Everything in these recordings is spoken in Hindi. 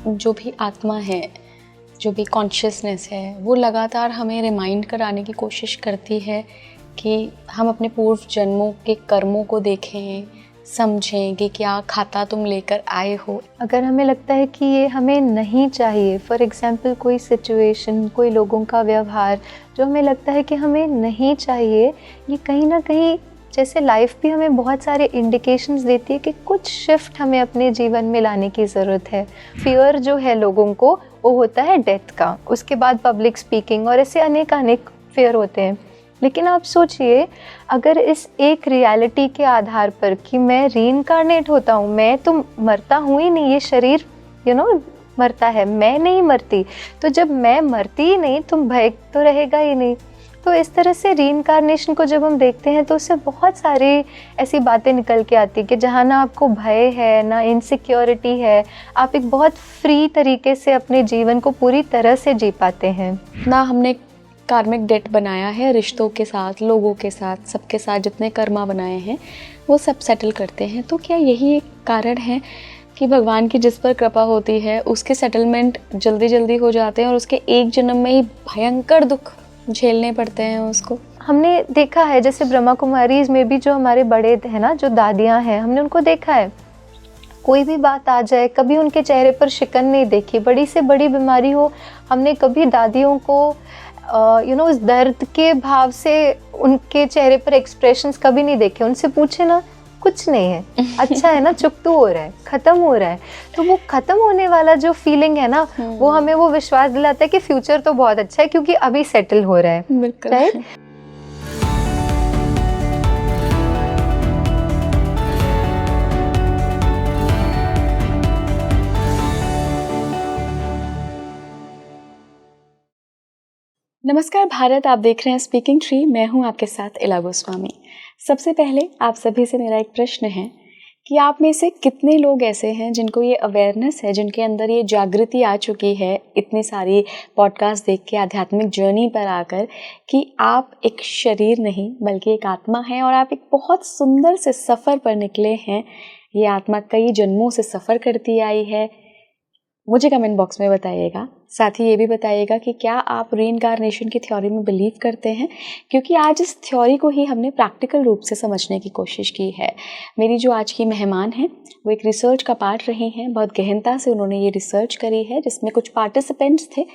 जो भी आत्मा है, जो भी कॉन्शियसनेस है, वो लगातार हमें रिमाइंड कराने की कोशिश करती है कि हम अपने पूर्व जन्मों के कर्मों को देखें, समझें कि क्या खाता तुम लेकर आए हो। अगर हमें लगता है कि ये हमें नहीं चाहिए, फॉर एग्जांपल कोई सिचुएशन, कोई लोगों का व्यवहार जो हमें लगता है कि हमें नहीं चाहिए, ये कहीं ना कहीं जैसे लाइफ भी हमें बहुत सारे इंडिकेशंस देती है कि कुछ शिफ्ट हमें अपने जीवन में लाने की ज़रूरत है। फियर जो है लोगों को, वो होता है डेथ का, उसके बाद पब्लिक स्पीकिंग और ऐसे अनेक फियर होते हैं। लेकिन आप सोचिए, अगर इस एक रियलिटी के आधार पर कि मैं रीइंकार्नेट होता हूँ, मैं तो मरता हूँ ही नहीं, ये शरीर मरता है, मैं नहीं मरती, तो जब मैं मरती ही नहीं तो भय तो रहेगा ही नहीं। तो इस तरह से रीइंकार्नेशन को जब हम देखते हैं तो उससे बहुत सारी ऐसी बातें निकल के आती है कि जहाँ ना आपको भय है, ना इनसिक्योरिटी है, आप एक बहुत फ्री तरीके से अपने जीवन को पूरी तरह से जी पाते हैं। ना हमने कार्मिक डेट बनाया है रिश्तों के साथ, लोगों के साथ, सबके साथ जितने कर्मा बनाए हैं वो सब सेटल करते हैं। तो क्या यही एक कारण है कि भगवान की जिस पर कृपा होती है उसके सेटलमेंट जल्दी जल्दी हो जाते हैं और उसके एक जन्म में ही भयंकर दुख झेलने पड़ते हैं उसको? हमने देखा है जैसे ब्रह्मा कुमारीज में भी जो हमारे बड़े हैं ना, जो दादियाँ हैं, हमने उनको देखा है, कोई भी बात आ जाए कभी उनके चेहरे पर शिकन नहीं देखी। बड़ी से बड़ी बीमारी हो, हमने कभी दादियों को उस दर्द के भाव से उनके चेहरे पर एक्सप्रेशंस कभी नहीं देखे। उनसे पूछे ना, कुछ नहीं है, अच्छा है ना, चुकतू हो रहा है, खत्म हो रहा है। तो वो खत्म होने वाला जो फीलिंग है ना, वो हमें वो विश्वास दिलाता है कि फ्यूचर तो बहुत अच्छा है क्योंकि अभी सेटल हो रहा है। बिल्कुल। राइट। नमस्कार भारत, आप देख रहे हैं स्पीकिंग ट्री। मैं हूं आपके साथ इला गोस्वामी। सबसे पहले आप सभी से मेरा एक प्रश्न है कि आप में से कितने लोग ऐसे हैं जिनको ये अवेयरनेस है, जिनके अंदर ये जागृति आ चुकी है इतनी सारी पॉडकास्ट देख के, आध्यात्मिक जर्नी पर आकर, कि आप एक शरीर नहीं बल्कि एक आत्मा है और आप एक बहुत सुंदर से सफ़र पर निकले हैं। ये आत्मा कई जन्मों से सफ़र करती आई है। मुझे कमेंट बॉक्स में बताइएगा। साथ ही ये भी बताइएगा कि क्या आप रीइंकार्नेशन की थ्योरी में बिलीव करते हैं, क्योंकि आज इस थ्योरी को ही हमने प्रैक्टिकल रूप से समझने की कोशिश की है। मेरी जो आज की मेहमान हैं वो एक रिसर्च का पार्ट रही हैं। बहुत गहनता से उन्होंने ये रिसर्च करी है, जिसमें कुछ पार्टिसिपेंट्स थे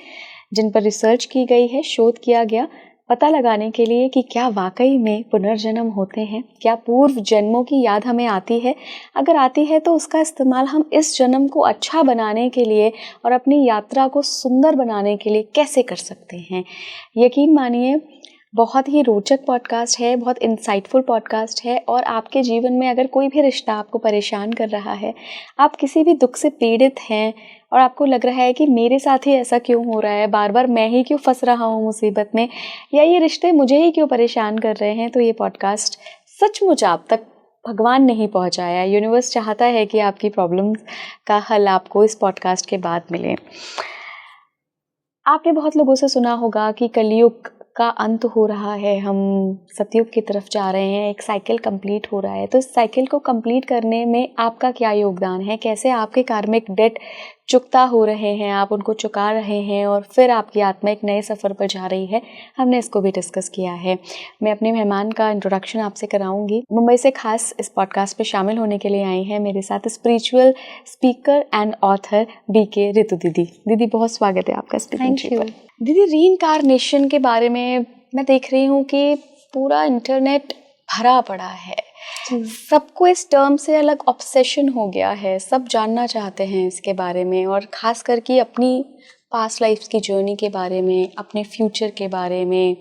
जिन पर रिसर्च की गई है, शोध किया गया पता लगाने के लिए कि क्या वाकई में पुनर्जन्म होते हैं, क्या पूर्व जन्मों की याद हमें आती है, अगर आती है तो उसका इस्तेमाल हम इस जन्म को अच्छा बनाने के लिए और अपनी यात्रा को सुंदर बनाने के लिए कैसे कर सकते हैं। यकीन मानिए बहुत ही रोचक पॉडकास्ट है, बहुत इंसाइटफुल पॉडकास्ट है। और आपके जीवन में अगर कोई भी रिश्ता आपको परेशान कर रहा है, आप किसी भी दुख से पीड़ित हैं और आपको लग रहा है कि मेरे साथ ही ऐसा क्यों हो रहा है, बार बार मैं ही क्यों फंस रहा हूँ मुसीबत में, या ये रिश्ते मुझे ही क्यों परेशान कर रहे हैं, तो ये पॉडकास्ट सचमुच आप तक भगवान नहीं पहुँचाया, यूनिवर्स चाहता है कि आपकी प्रॉब्लम्स का हल आपको इस पॉडकास्ट के बाद मिले। आपने बहुत लोगों से सुना होगा कि कलयुग का अंत हो रहा है, हम सतयुग की तरफ जा रहे हैं, एक साइकिल कंप्लीट हो रहा है। तो इस साइकिल को कंप्लीट करने में आपका क्या योगदान है, कैसे आपके कार्मिक डेट चुकता हो रहे हैं, आप उनको चुका रहे हैं और फिर आपकी आत्मा एक नए सफ़र पर जा रही है, हमने इसको भी डिस्कस किया है। मैं अपने मेहमान का इंट्रोडक्शन आपसे कराऊंगी। मुंबई से खास इस पॉडकास्ट पे शामिल होने के लिए आई हैं मेरे साथ spiritual speaker and author BK Ritu दीदी। दीदी बहुत स्वागत है आपका स्पीकिंग ट्री पर। दीदी, रीइंकार्नेशन के बारे में मैं देख रही हूँ कि पूरा इंटरनेट भरा पड़ा है, सबको इस टर्म से अलग ऑब्सेशन हो गया है, सब जानना चाहते हैं इसके बारे में, और ख़ास करके अपनी पास्ट लाइफ की जर्नी के बारे में, अपने फ्यूचर के बारे में।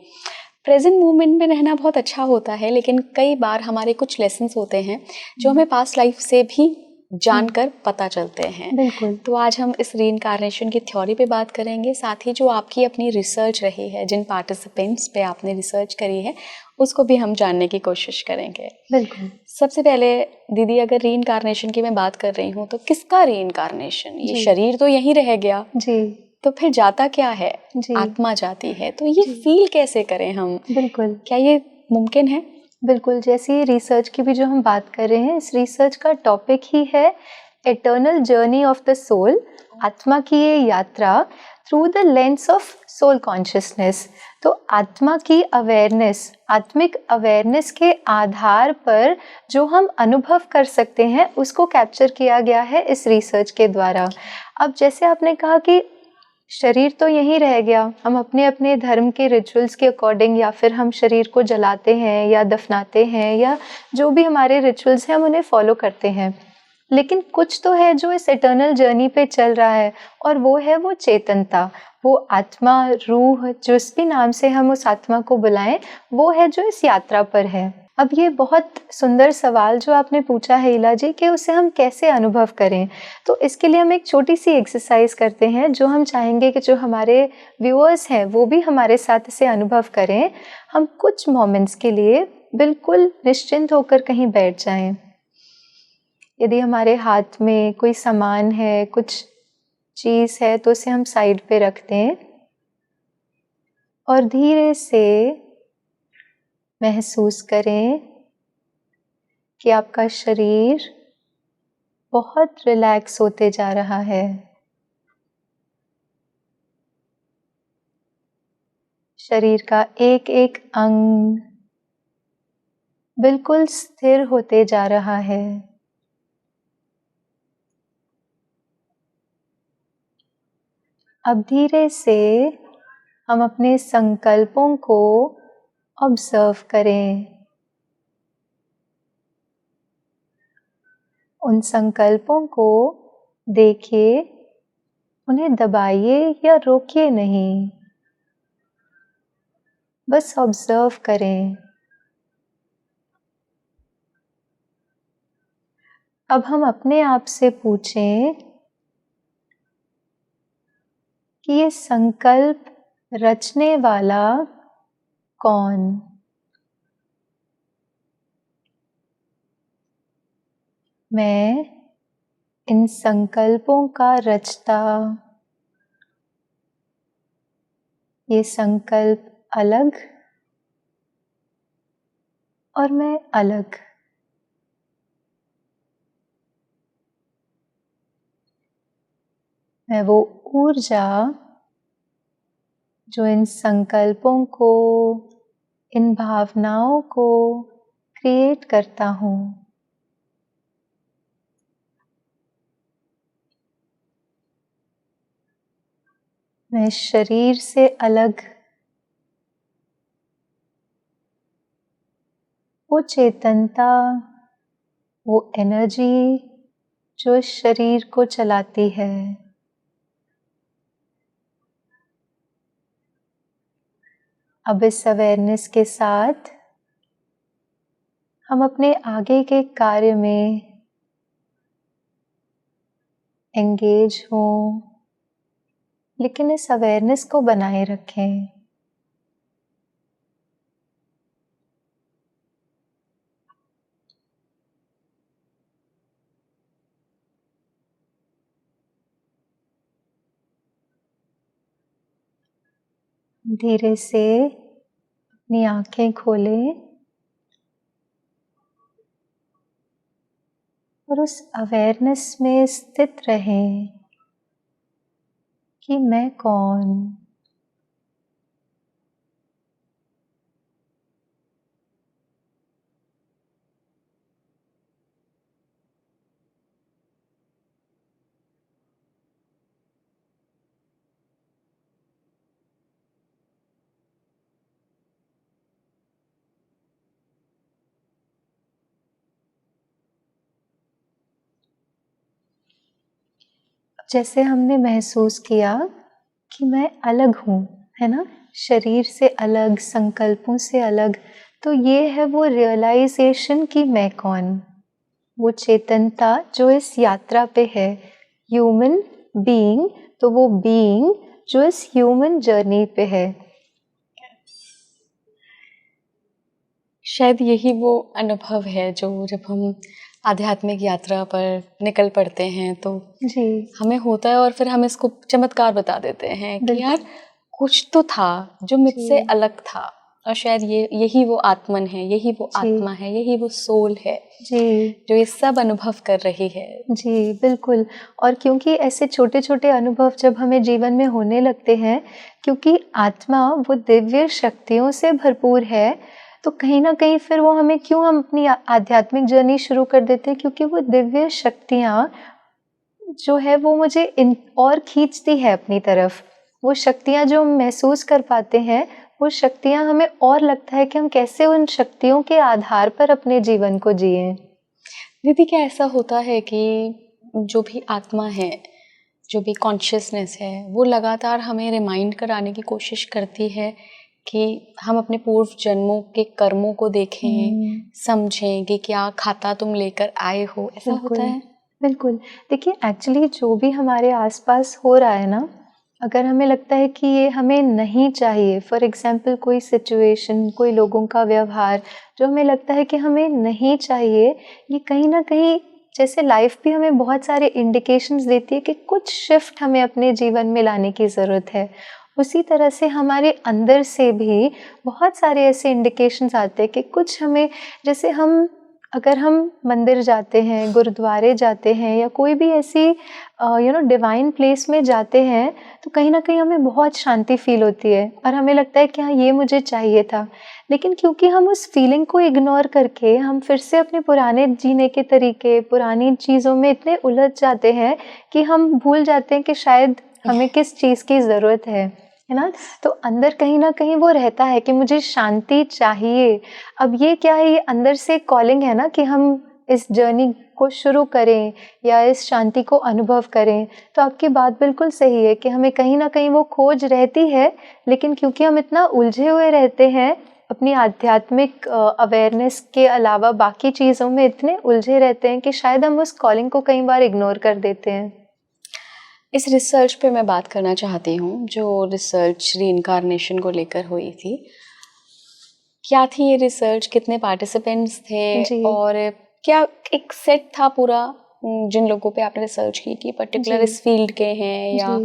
प्रेजेंट मोमेंट में रहना बहुत अच्छा होता है, लेकिन कई बार हमारे कुछ लेसन्स होते हैं जो हमें पास्ट लाइफ से भी जानकर पता चलते हैं। बिल्कुल। तो आज हम इस रीइंकार्नेशन की थ्योरी पे बात करेंगे, साथ ही जो आपकी अपनी रिसर्च रही है, जिन पार्टिसिपेंट्स पे आपने रिसर्च करी है, उसको भी हम जानने की कोशिश करेंगे। बिल्कुल। सबसे पहले दीदी, अगर रीइंकार्नेशन की मैं बात कर रही हूँ तो किसका रीइंकार्नेशन? ये शरीर तो यहीं रह गया जी, तो फिर जाता क्या है? आत्मा जाती है, तो ये फील कैसे करें हम? बिल्कुल। क्या ये मुमकिन है? बिल्कुल, जैसे रिसर्च की भी जो हम बात कर रहे हैं, इस रिसर्च का टॉपिक ही है eternal journey of the soul, आत्मा की ये यात्रा through the lens of soul consciousness. तो आत्मा की अवेयरनेस, आत्मिक अवेयरनेस के आधार पर जो हम अनुभव कर सकते हैं उसको कैप्चर किया गया है इस रिसर्च के द्वारा। अब जैसे आपने कहा कि शरीर तो यहीं रह गया, हम अपने अपने धर्म के रिचुअल्स के अकॉर्डिंग या फिर हम शरीर को जलाते हैं या दफनाते हैं या जो भी हमारे रिचुअल्स हैं हम उन्हें फॉलो करते हैं, लेकिन कुछ तो है जो इस इटर्नल जर्नी पे चल रहा है, और वो है वो चेतनता, वो आत्मा, रूह, जिस भी नाम से हम उस आत्मा को बुलाएं, वो है जो इस यात्रा पर है। अब ये बहुत सुंदर सवाल जो आपने पूछा है इला जी कि उसे हम कैसे अनुभव करें, तो इसके लिए हम एक छोटी सी एक्सरसाइज करते हैं जो हम चाहेंगे कि जो हमारे व्यूअर्स हैं वो भी हमारे साथ इसे अनुभव करें। हम कुछ मोमेंट्स के लिए बिल्कुल निश्चिंत होकर कहीं बैठ जाएं। यदि हमारे हाथ में कोई सामान है, कुछ चीज़ है, तो उसे हम साइड पे रख दें और धीरे से महसूस करें कि आपका शरीर बहुत रिलैक्स होते जा रहा है। शरीर का एक एक अंग बिल्कुल स्थिर होते जा रहा है। अब धीरे से हम अपने संकल्पों को ऑब्जर्व करें। उन संकल्पों को देखिए, उन्हें दबाइए या रोकिए नहीं, बस ऑब्जर्व करें। अब हम अपने आप से पूछें कि ये संकल्प रचने वाला कौन? मैं इन संकल्पों का रचता। ये संकल्प अलग और मैं अलग। मैं वो ऊर्जा जो इन संकल्पों को, इन भावनाओं को क्रिएट करता हूँ। मैं शरीर से अलग वो चेतनता, वो एनर्जी जो इस शरीर को चलाती है। अब इस अवेयरनेस के साथ हम अपने आगे के कार्य में एंगेज हों, लेकिन इस अवेयरनेस को बनाए रखें। धीरे से अपनी आंखें खोलें और उस अवेयरनेस में स्थित रहें कि मैं कौन। जैसे हमने महसूस किया कि मैं अलग हूँ, है ना, शरीर से अलग, संकल्पों से अलग, तो ये है वो रियलाइजेशन कि मैं कौन, वो चेतनता जो इस यात्रा पे है, ह्यूमन बीइंग, तो वो बीइंग जो इस ह्यूमन जर्नी पे है। शायद यही वो अनुभव है जो जब हम आध्यात्मिक यात्रा पर निकल पड़ते हैं तो जी, हमें होता है, और फिर हम इसको चमत्कार बता देते हैं कि यार कुछ तो था जो मुझसे अलग था, और शायद यही वो आत्मन है, यही वो आत्मा है, यही वो सोल है जी, जो ये सब अनुभव कर रही है। जी, बिल्कुल। और क्योंकि ऐसे छोटे-छोटे अनुभव जब हमें जीवन में होने लगते हैं, क्योंकि आत्मा वो दिव्य शक्तियों से भरपूर है, तो कहीं न कहीं फिर वो हमें क्यों हम अपनी आध्यात्मिक जर्नी शुरू कर देते हैं, क्योंकि वो दिव्य शक्तियाँ जो है वो मुझे इन और खींचती है अपनी तरफ। वो शक्तियाँ जो हम महसूस कर पाते हैं, वो शक्तियाँ हमें और लगता है कि हम कैसे उन शक्तियों के आधार पर अपने जीवन को जिएँ। दीदी, क्या ऐसा होता है कि जो भी आत्मा है, जो भी कॉन्शियसनेस है, वो लगातार हमें रिमाइंड कराने की कोशिश करती है कि हम अपने पूर्व जन्मों के कर्मों को देखें, समझें कि क्या खाता तुम लेकर आए हो, ऐसा होता है? बिल्कुल। देखिए, एक्चुअली जो भी हमारे आसपास हो रहा है ना, अगर हमें लगता है कि ये हमें नहीं चाहिए, फॉर एग्जांपल कोई सिचुएशन, कोई लोगों का व्यवहार जो हमें लगता है कि हमें नहीं चाहिए, ये कहीं न कहीं जैसे लाइफ भी हमें बहुत सारे इंडिकेशंस देती है कि कुछ शिफ्ट हमें अपने जीवन में लाने की ज़रूरत है। उसी तरह से हमारे अंदर से भी बहुत सारे ऐसे इंडिकेशंस आते हैं कि कुछ हमें, जैसे अगर हम मंदिर जाते हैं, गुरुद्वारे जाते हैं या कोई भी ऐसी डिवाइन प्लेस में जाते हैं, तो कहीं ना कहीं हमें बहुत शांति फील होती है और हमें लगता है कि हाँ, ये मुझे चाहिए था। लेकिन क्योंकि हम उस फीलिंग को इग्नोर करके हम फिर से अपने पुराने जीने के तरीके, पुरानी चीज़ों में इतने उलझ जाते हैं कि हम भूल जाते हैं कि शायद हमें किस चीज़ की ज़रूरत है ना। तो अंदर कहीं ना कहीं वो रहता है कि मुझे शांति चाहिए। अब ये क्या है, ये अंदर से कॉलिंग है ना कि हम इस जर्नी को शुरू करें या इस शांति को अनुभव करें। तो आपकी बात बिल्कुल सही है कि हमें कहीं ना कहीं वो खोज रहती है, लेकिन क्योंकि हम इतना उलझे हुए रहते हैं अपनी आध्यात्मिक अवेयरनेस के अलावा बाकी चीज़ों में इतने उलझे रहते हैं कि शायद हम उस कॉलिंग को कई बार इग्नोर कर देते हैं। इस रिसर्च पे मैं बात करना चाहती हूँ, जो रिसर्च रीइंकार्नेशन को लेकर हुई थी। क्या थी ये रिसर्च, कितने पार्टिसिपेंट्स थे जी। और क्या एक सेट था पूरा जिन लोगों पे आपने रिसर्च की कि पर्टिकुलर इस फील्ड के हैं या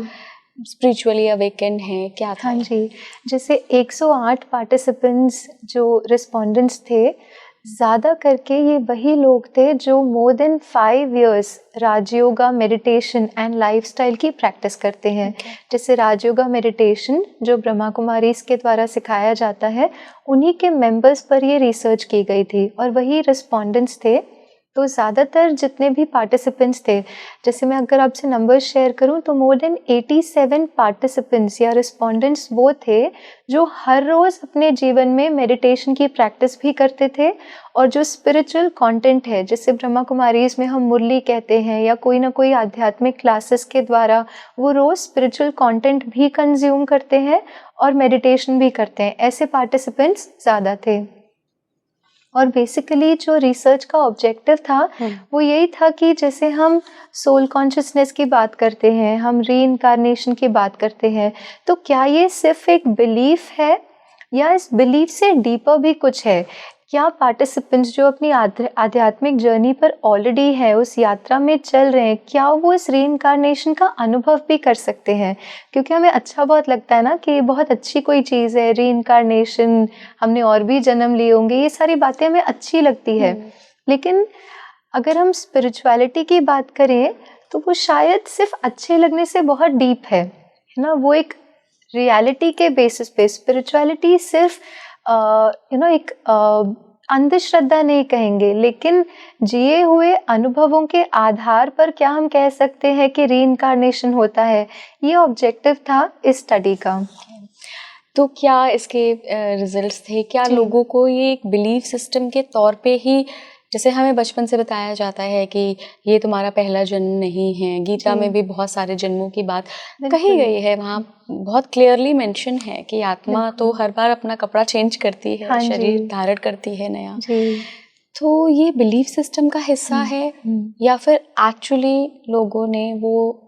स्पिरिचुअली अवेकेंड हैं, क्या था? हाँ जी, जैसे 108 पार्टिसिपेंट्स जो रिस्पोंडेंट्स थे, ज़्यादा करके ये वही लोग थे जो more than 5 years Rajyoga meditation and lifestyle की प्रैक्टिस करते हैं। जैसे राजयोगा मेडिटेशन जो ब्रह्मा कुमारीज के द्वारा सिखाया जाता है, उन्हीं के मेंबर्स पर ये रिसर्च की गई थी और वही रिस्पोंडेंट्स थे। तो ज़्यादातर जितने भी पार्टिसिपेंट्स थे, जैसे मैं अगर आपसे नंबर्स शेयर करूं तो मोर देन 87 पार्टिसिपेंट्स या रिस्पोंडेंट्स वो थे जो हर रोज़ अपने जीवन में मेडिटेशन की प्रैक्टिस भी करते थे और जो स्पिरिचुअल कंटेंट है, जैसे ब्रह्मा कुमारीज में हम मुरली कहते हैं या कोई ना कोई आध्यात्मिक क्लासेस के द्वारा वो रोज़ स्पिरिचुअल कंटेंट भी कंज्यूम करते हैं और मेडिटेशन भी करते हैं। ऐसे पार्टिसिपेंट्स ज़्यादा थे। और बेसिकली जो रिसर्च का ऑब्जेक्टिव था वो यही था कि जैसे हम सोल कॉन्शियसनेस की बात करते हैं, हम रीइंकार्नेशन की बात करते हैं, तो क्या ये सिर्फ एक बिलीफ है या इस बिलीफ से डीपर भी कुछ है? क्या पार्टिसिपेंट्स जो अपनी आध्यात्मिक जर्नी पर ऑलरेडी है, उस यात्रा में चल रहे हैं, क्या वो इस रीइंकार्नेशन का अनुभव भी कर सकते हैं? क्योंकि हमें अच्छा बहुत लगता है ना कि बहुत अच्छी कोई चीज़ है रीइंकार्नेशन, हमने और भी जन्म लिए होंगे, ये सारी बातें हमें अच्छी लगती है। लेकिन अगर हम स्पिरिचुअलिटी की बात करें तो वो शायद सिर्फ अच्छे लगने से बहुत डीप है ना। वो एक रियलिटी के बेसिस पे स्पिरिचुअलिटी सिर्फ एक अंधश्रद्धा नहीं कहेंगे, लेकिन जिए हुए अनुभवों के आधार पर क्या हम कह सकते हैं कि रीइंकार्नेशन होता है। ये ऑब्जेक्टिव था इस स्टडी का। तो क्या इसके रिजल्ट्स थे? क्या लोगों को ये एक बिलीफ सिस्टम के तौर पे ही, जैसे हमें बचपन से बताया जाता है कि ये तुम्हारा पहला जन्म नहीं है, गीता में भी बहुत सारे जन्मों की बात कही गई है, वहाँ बहुत क्लियरली मेंशन है कि आत्मा तो हर बार अपना कपड़ा चेंज करती है, शरीर धारण करती है नया। तो ये बिलीफ सिस्टम का हिस्सा है या फिर एक्चुअली लोगों ने वो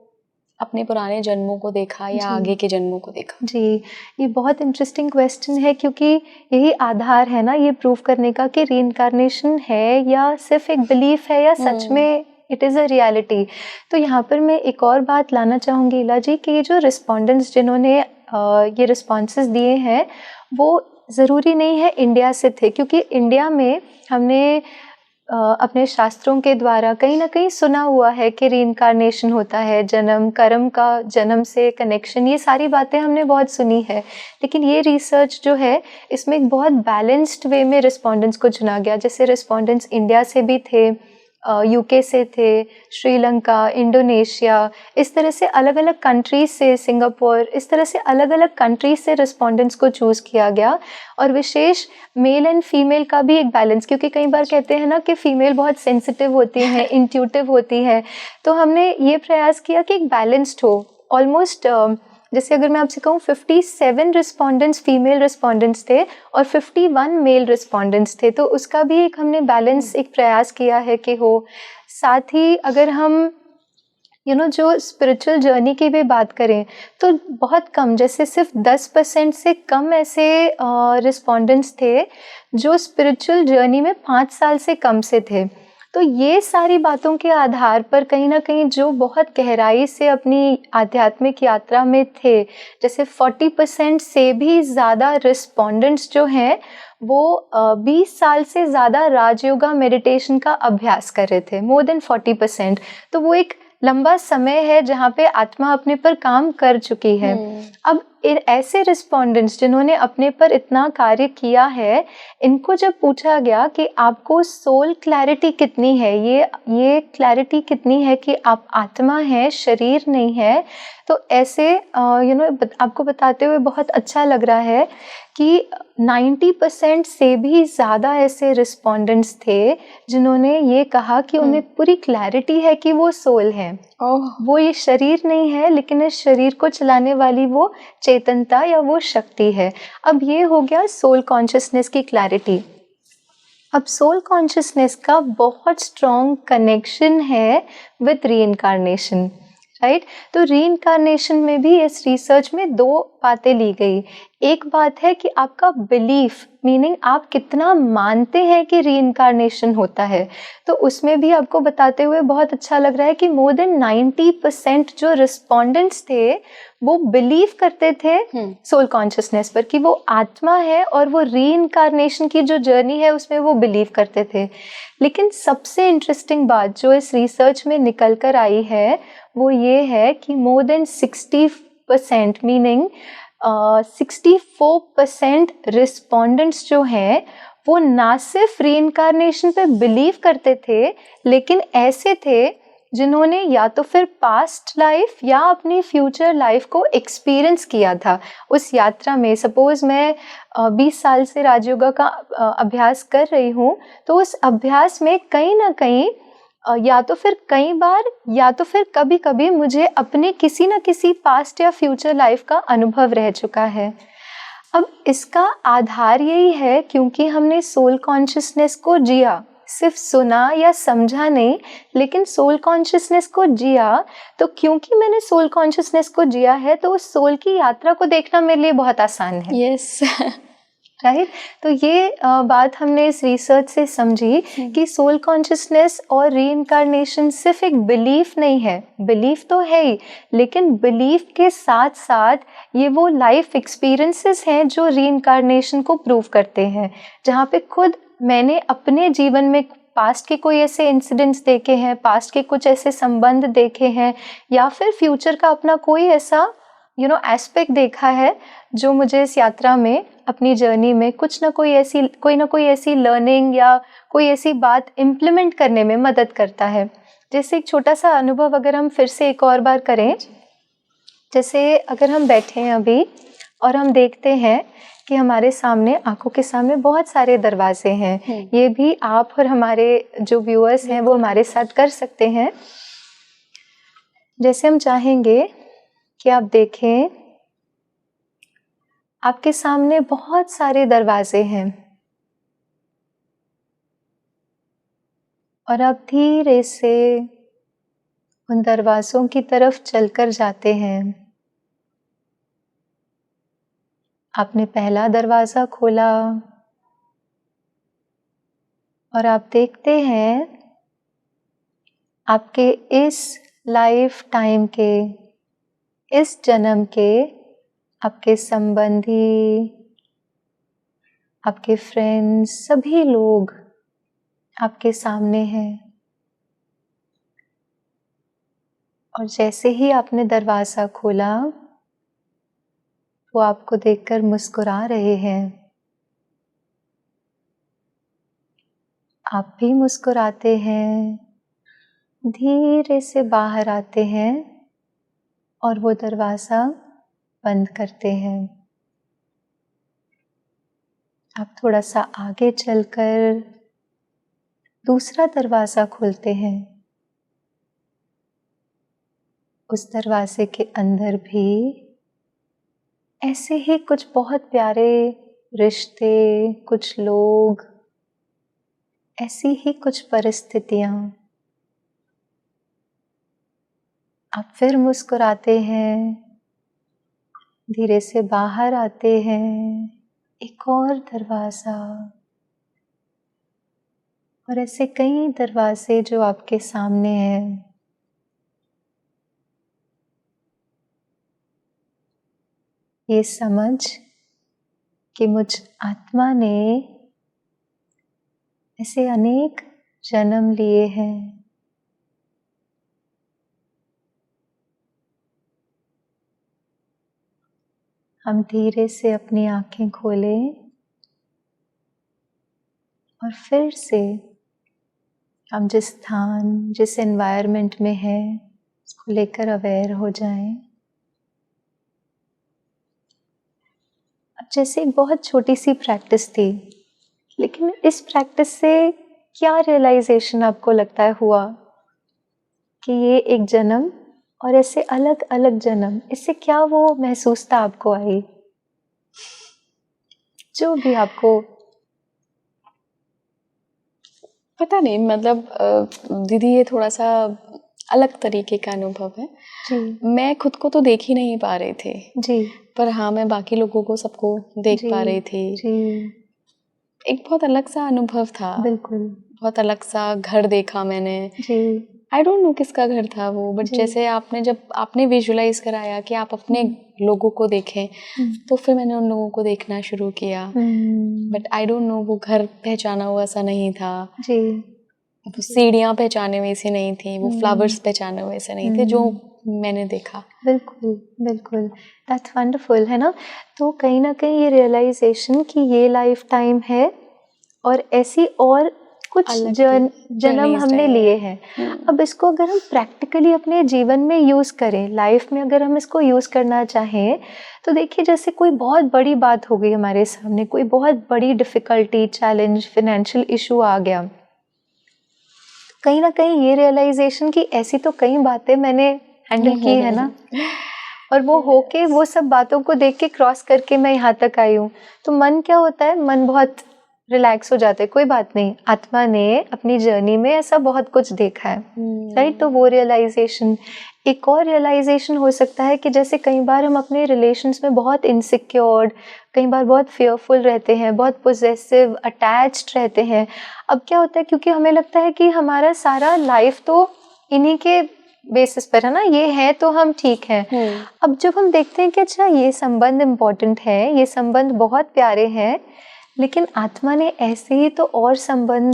अपने पुराने जन्मों को देखा या आगे के जन्मों को देखा? जी, ये बहुत इंटरेस्टिंग क्वेश्चन है, क्योंकि यही आधार है ना ये प्रूव करने का कि रीइंकार्नेशन है या सिर्फ एक बिलीफ है या सच में इट इज़ अ रियलिटी। तो यहाँ पर मैं एक और बात लाना चाहूँगी इला जी कि ये जो रिस्पोंडेंट्स जिन्होंने ये रिस्पॉन्सेस दिए हैं, वो ज़रूरी नहीं है इंडिया से थे, क्योंकि इंडिया में हमने अपने शास्त्रों के द्वारा कहीं ना कहीं सुना हुआ है कि रीइंकार्नेशन होता है, जन्म, कर्म का जन्म से कनेक्शन, ये सारी बातें हमने बहुत सुनी है। लेकिन ये रिसर्च जो है इसमें एक बहुत बैलेंस्ड वे में रिस्पोंडेंट्स को चुना गया। जैसे रिस्पोंडेंट्स इंडिया से भी थे, यूके से थे, श्रीलंका, इंडोनेशिया, इस तरह से अलग अलग कंट्रीज से, सिंगापुर, इस तरह से अलग अलग कंट्रीज से रिस्पोंडेंट्स को चूज़ किया गया। और विशेष मेल एंड फीमेल का भी एक बैलेंस, क्योंकि कई बार कहते हैं ना कि फीमेल बहुत सेंसिटिव होती हैं, इंट्यूटिव होती हैं, तो हमने ये प्रयास किया कि एक बैलेंस्ड हो। ऑलमोस्ट जैसे अगर मैं आपसे कहूँ 57 रिस्पोंडेंट्स फीमेल रिस्पोंडेंट्स थे और 51 मेल रिस्पोंडेंट्स थे, तो उसका भी एक हमने बैलेंस एक प्रयास किया है कि हो। साथ ही अगर हम जो स्पिरिचुअल जर्नी की भी बात करें तो बहुत कम, जैसे सिर्फ 10% से कम ऐसे रिस्पोंडेंट्स थे जो स्पिरिचुअल जर्नी में 5 साल से कम से थे। तो ये सारी बातों के आधार पर कहीं ना कहीं जो बहुत गहराई से अपनी आध्यात्मिक यात्रा में थे, जैसे 40% से भी ज़्यादा रिस्पोंडेंट्स जो हैं वो 20 साल से ज़्यादा राजयोगा मेडिटेशन का अभ्यास कर रहे थे, मोर देन 40%। तो वो एक लंबा समय है जहाँ पे आत्मा अपने पर काम कर चुकी है। अब इन ऐसे रिस्पोंडेंट्स जिन्होंने अपने पर इतना कार्य किया है, इनको जब पूछा गया कि आपको सोल क्लैरिटी कितनी है, ये क्लैरिटी कितनी है कि आप आत्मा है, शरीर नहीं है, तो ऐसे आपको बताते हुए बहुत अच्छा लग रहा है कि 90% से भी ज़्यादा ऐसे रिस्पोंडेंट्स थे जिन्होंने ये कहा कि उन्हें पूरी क्लैरिटी है कि वो सोल है, वो ये शरीर नहीं है, लेकिन इस शरीर को चलाने वाली वो चेतनता या वो शक्ति है। अब ये हो गया सोल कॉन्शियसनेस की क्लैरिटी। अब सोल कॉन्शियसनेस का बहुत स्ट्रॉन्ग कनेक्शन है विद रीइंकार्नेशन, राइट। तो रीइंकार्नेशन में भी इस रिसर्च में 2 बातें ली गई। एक बात है कि आपका बिलीफ, मीनिंग आप कितना मानते हैं कि रीइंकार्नेशन होता है, तो उसमें भी आपको बताते हुए बहुत अच्छा लग रहा है कि मोर देन 90% जो रिस्पोंडेंट्स थे वो बिलीव करते थे सोल कॉन्शियसनेस पर, कि वो आत्मा है और वो रीइंकार्नेशन की जो जर्नी है उसमें वो बिलीव करते थे। लेकिन सबसे इंटरेस्टिंग बात जो इस रिसर्च में निकल कर आई है वो ये है कि मोर देन 60%, मीनिंग 64% रिस्पोंडेंट्स जो हैं वो ना सिर्फ रीइंकार्नेशन पे बिलीव करते थे, लेकिन ऐसे थे जिन्होंने या तो फिर पास्ट लाइफ या अपनी फ्यूचर लाइफ को एक्सपीरियंस किया था उस यात्रा में। सपोज मैं 20 साल से राजयोगा का अभ्यास कर रही हूँ, तो उस अभ्यास में कहीं ना कहीं या तो फिर कई बार या तो फिर कभी कभी मुझे अपने किसी न किसी पास्ट या फ्यूचर लाइफ का अनुभव रह चुका है। अब इसका आधार यही है क्योंकि हमने सोल कॉन्शियसनेस को जिया, सिर्फ सुना या समझा नहीं, लेकिन सोल कॉन्शियसनेस को जिया। तो क्योंकि मैंने सोल कॉन्शियसनेस को जिया है तो उस सोल की यात्रा को देखना मेरे लिए बहुत आसान है। Yes right. तो ये बात हमने इस रिसर्च से समझी कि सोल कॉन्शियसनेस और रीइंकार्नेशन सिर्फ एक बिलीफ नहीं है, बिलीफ तो है ही, लेकिन बिलीफ के साथ साथ ये वो लाइफ एक्सपीरियंसेस हैं जो रीइंकार्नेशन को प्रूव करते हैं, जहाँ पे खुद मैंने अपने जीवन में पास्ट के कोई ऐसे इंसिडेंट्स देखे हैं, पास्ट के कुछ ऐसे संबंध देखे हैं, या फिर फ्यूचर का अपना कोई ऐसा एस्पेक्ट देखा है जो मुझे इस यात्रा में, अपनी जर्नी में कोई ना कोई ऐसी लर्निंग या कोई ऐसी बात इम्प्लीमेंट करने में मदद करता है। जैसे एक छोटा सा अनुभव अगर हम फिर से एक और बार करें, जैसे अगर हम बैठे हैं अभी और हम देखते हैं कि हमारे सामने, आंखों के सामने बहुत सारे दरवाजे हैं, ये भी आप और हमारे जो व्यूअर्स हैं वो हमारे साथ कर सकते हैं। जैसे हम चाहेंगे कि आप देखें, आपके सामने बहुत सारे दरवाजे हैं और आप धीरे से उन दरवाज़ों की तरफ चलकर जाते हैं। आपने पहला दरवाज़ा खोला और आप देखते हैं आपके इस लाइफ टाइम के, इस जन्म के आपके संबंधी, आपके फ्रेंड्स, सभी लोग आपके सामने हैं। और जैसे ही आपने दरवाज़ा खोला, वो आपको देखकर मुस्कुरा रहे हैं। आप भी मुस्कुराते हैं, धीरे से बाहर आते हैं और वो दरवाज़ा बंद करते हैं। आप थोड़ा सा आगे चलकर दूसरा दरवाज़ा खोलते हैं। उस दरवाजे के अंदर भी ऐसे ही कुछ बहुत प्यारे रिश्ते, कुछ लोग, ऐसी ही कुछ परिस्थितियाँ। आप फिर मुस्कुराते हैं, धीरे से बाहर आते हैं, एक और दरवाज़ा, और ऐसे कई दरवाजे जो आपके सामने हैं। ये समझ कि मुझ आत्मा ने ऐसे अनेक जन्म लिए हैं। हम धीरे से अपनी आंखें खोलें और फिर से हम जिस स्थान, जिस एनवायरनमेंट में हैं, उसको लेकर अवेयर हो जाएं। अब जैसे एक बहुत छोटी सी प्रैक्टिस थी, लेकिन इस प्रैक्टिस से क्या रियलाइजेशन आपको लगता है हुआ कि ये एक जन्म और ऐसे अलग अलग जन्म, इससे क्या वो महसूसता आपको आई, जो भी आपको? पता नहीं, मतलब दीदी ये थोड़ा सा अलग तरीके का अनुभव है जी। मैं खुद को तो देख ही नहीं पा रही थी जी पर हाँ मैं बाकी लोगों को सबको देख जी पा रही थी। जी एक बहुत अलग सा अनुभव था, बिल्कुल। बहुत अलग सा घर देखा मैंने। जी आई डोंट नो किसका घर था वो, बट जी। जैसे जब आपने विजुलाइज कराया कि आप अपने लोगों को देखें, तो फिर मैंने उन लोगों को देखना शुरू किया। बट आई डोंट नो वो घर पहचाना हुआ ऐसा नहीं था, जी। वो सीढ़ियाँ पहचाने वैसी नहीं थी, वो फ्लावर्स पहचाने वैसे नहीं थे जो मैंने देखा। बिल्कुल बिल्कुल, दैट्स वंडरफुल, है ना। तो कहीं ना कहीं ये रियलाइजेशन कि ये लाइफ टाइम है और ऐसी और कुछ जन्म हमने लिए हैं। अब इसको अगर हम प्रैक्टिकली अपने जीवन में यूज़ करें, लाइफ में अगर हम इसको यूज़ करना चाहें, तो देखिए जैसे कोई बहुत बड़ी बात हो गई हमारे सामने, कोई बहुत बड़ी डिफ़िकल्टी, चैलेंज, फाइनेंशियल इशू आ गया, कहीं ना कहीं ये रियलाइजेशन कि ऐसी तो कई बातें मैंने हैंडल की है ना, और वो होके वो सब बातों को देख के क्रॉस करके मैं यहाँ तक आई हूँ, तो मन क्या होता है, मन बहुत रिलैक्स हो जाता है। कोई बात नहीं, आत्मा ने अपनी जर्नी में ऐसा बहुत कुछ देखा है, राइट। तो वो रियलाइजेशन। एक और रियलाइजेशन हो सकता है कि जैसे कई बार हम अपने रिलेशंस में बहुत इनसिक्योर्ड, कई बार बहुत फियरफुल रहते हैं, बहुत पोजेसिव, अटैच्ड रहते हैं। अब क्या होता है, क्योंकि हमें लगता है कि हमारा सारा लाइफ तो इन्हीं के बेसिस पर है ना, ये है तो हम ठीक हैं। अब जब हम देखते हैं कि अच्छा ये संबंध इम्पोर्टेंट है, ये संबंध बहुत प्यारे हैं, लेकिन आत्मा ने ऐसे ही तो और संबंध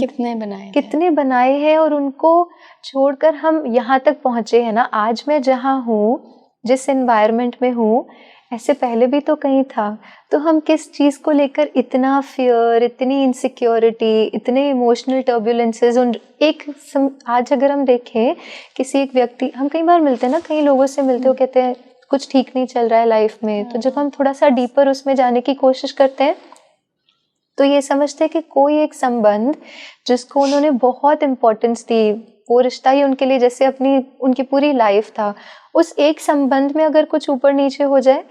कितने बनाए हैं और उनको छोड़कर हम यहाँ तक पहुँचे हैं ना। आज मैं जहाँ हूँ, जिस एनवायरनमेंट में हूँ, ऐसे पहले भी तो कहीं था। तो हम किस चीज़ को लेकर इतना फियर, इतनी इनसिक्योरिटी, इतने इमोशनल टर्बुलेंसेस। आज अगर हम देखें किसी एक व्यक्ति, हम कई बार मिलते हैं ना, कई लोगों से मिलते हो, कहते हैं कुछ ठीक नहीं चल रहा है लाइफ में, तो जब हम थोड़ा सा डीपर उसमें जाने की कोशिश करते हैं तो ये समझते हैं कि कोई एक संबंध जिसको उन्होंने बहुत इम्पोर्टेंस दी, वो रिश्ता ही उनके लिए जैसे उनकी पूरी लाइफ था, उस एक संबंध में अगर कुछ ऊपर नीचे हो जाए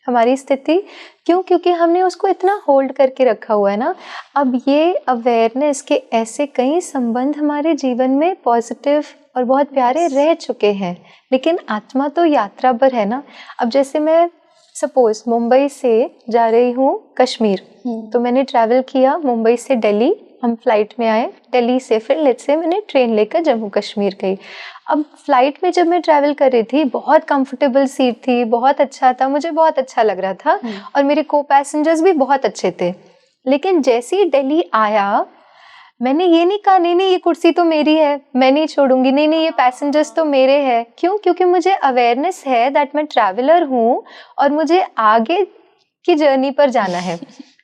हमारी स्थिति, क्योंकि हमने उसको इतना होल्ड करके रखा हुआ है ना। अब ये अवेयरनेस के ऐसे कई संबंध हमारे जीवन में पॉजिटिव और बहुत प्यारे रह चुके हैं, लेकिन आत्मा तो यात्रा पर है ना। अब जैसे मैं सपोज मुंबई से जा रही हूँ कश्मीर, तो मैंने ट्रैवल किया मुंबई से दिल्ली, हम फ्लाइट में आए, दिल्ली से फिर लेट्स से मैंने ट्रेन लेकर जम्मू कश्मीर गई। अब फ्लाइट में जब मैं ट्रैवल कर रही थी, बहुत कंफर्टेबल सीट थी, बहुत अच्छा था, मुझे बहुत अच्छा लग रहा था, और मेरे को पैसेंजर्स भी बहुत अच्छे थे। लेकिन जैसे ही दिल्ली आया, मैंने ये नहीं कहा नहीं नहीं ये कुर्सी तो मेरी है, मैं नहीं छोड़ूंगी, नहीं नहीं ये पैसेंजर्स तो मेरे हैं। क्यों? क्योंकि मुझे अवेयरनेस है दैट मैं ट्रैवलर हूँ और मुझे आगे की जर्नी पर जाना है।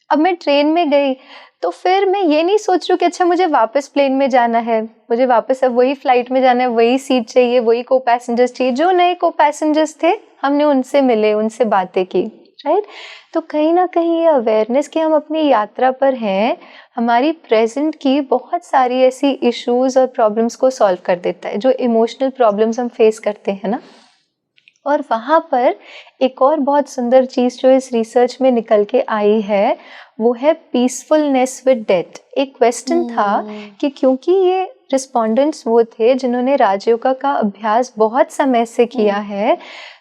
अब मैं ट्रेन में गई तो फिर मैं ये नहीं सोच रही हूँ कि अच्छा मुझे वापस प्लेन में जाना है, मुझे वापस अब वही फ्लाइट में जाना है, वही सीट चाहिए, वही को पैसेंजर्स चाहिए। जो नए को पैसेंजर्स थे हमने उनसे मिले, उनसे बातें की, राइट। तो कहीं ना कहीं ये अवेयरनेस कि हम अपनी यात्रा पर हैं हमारी प्रेजेंट की बहुत सारी ऐसी इश्यूज और प्रॉब्लम्स को सॉल्व कर देता है, जो इमोशनल प्रॉब्लम्स हम फेस करते हैं ना। और वहाँ पर एक और बहुत सुंदर चीज़ जो इस रिसर्च में निकल के आई है वो है पीसफुलनेस विद डेथ। एक क्वेश्चन था कि क्योंकि ये रिस्पोंडेंट्स वो थे जिन्होंने राजयोगा का अभ्यास बहुत समय से किया है,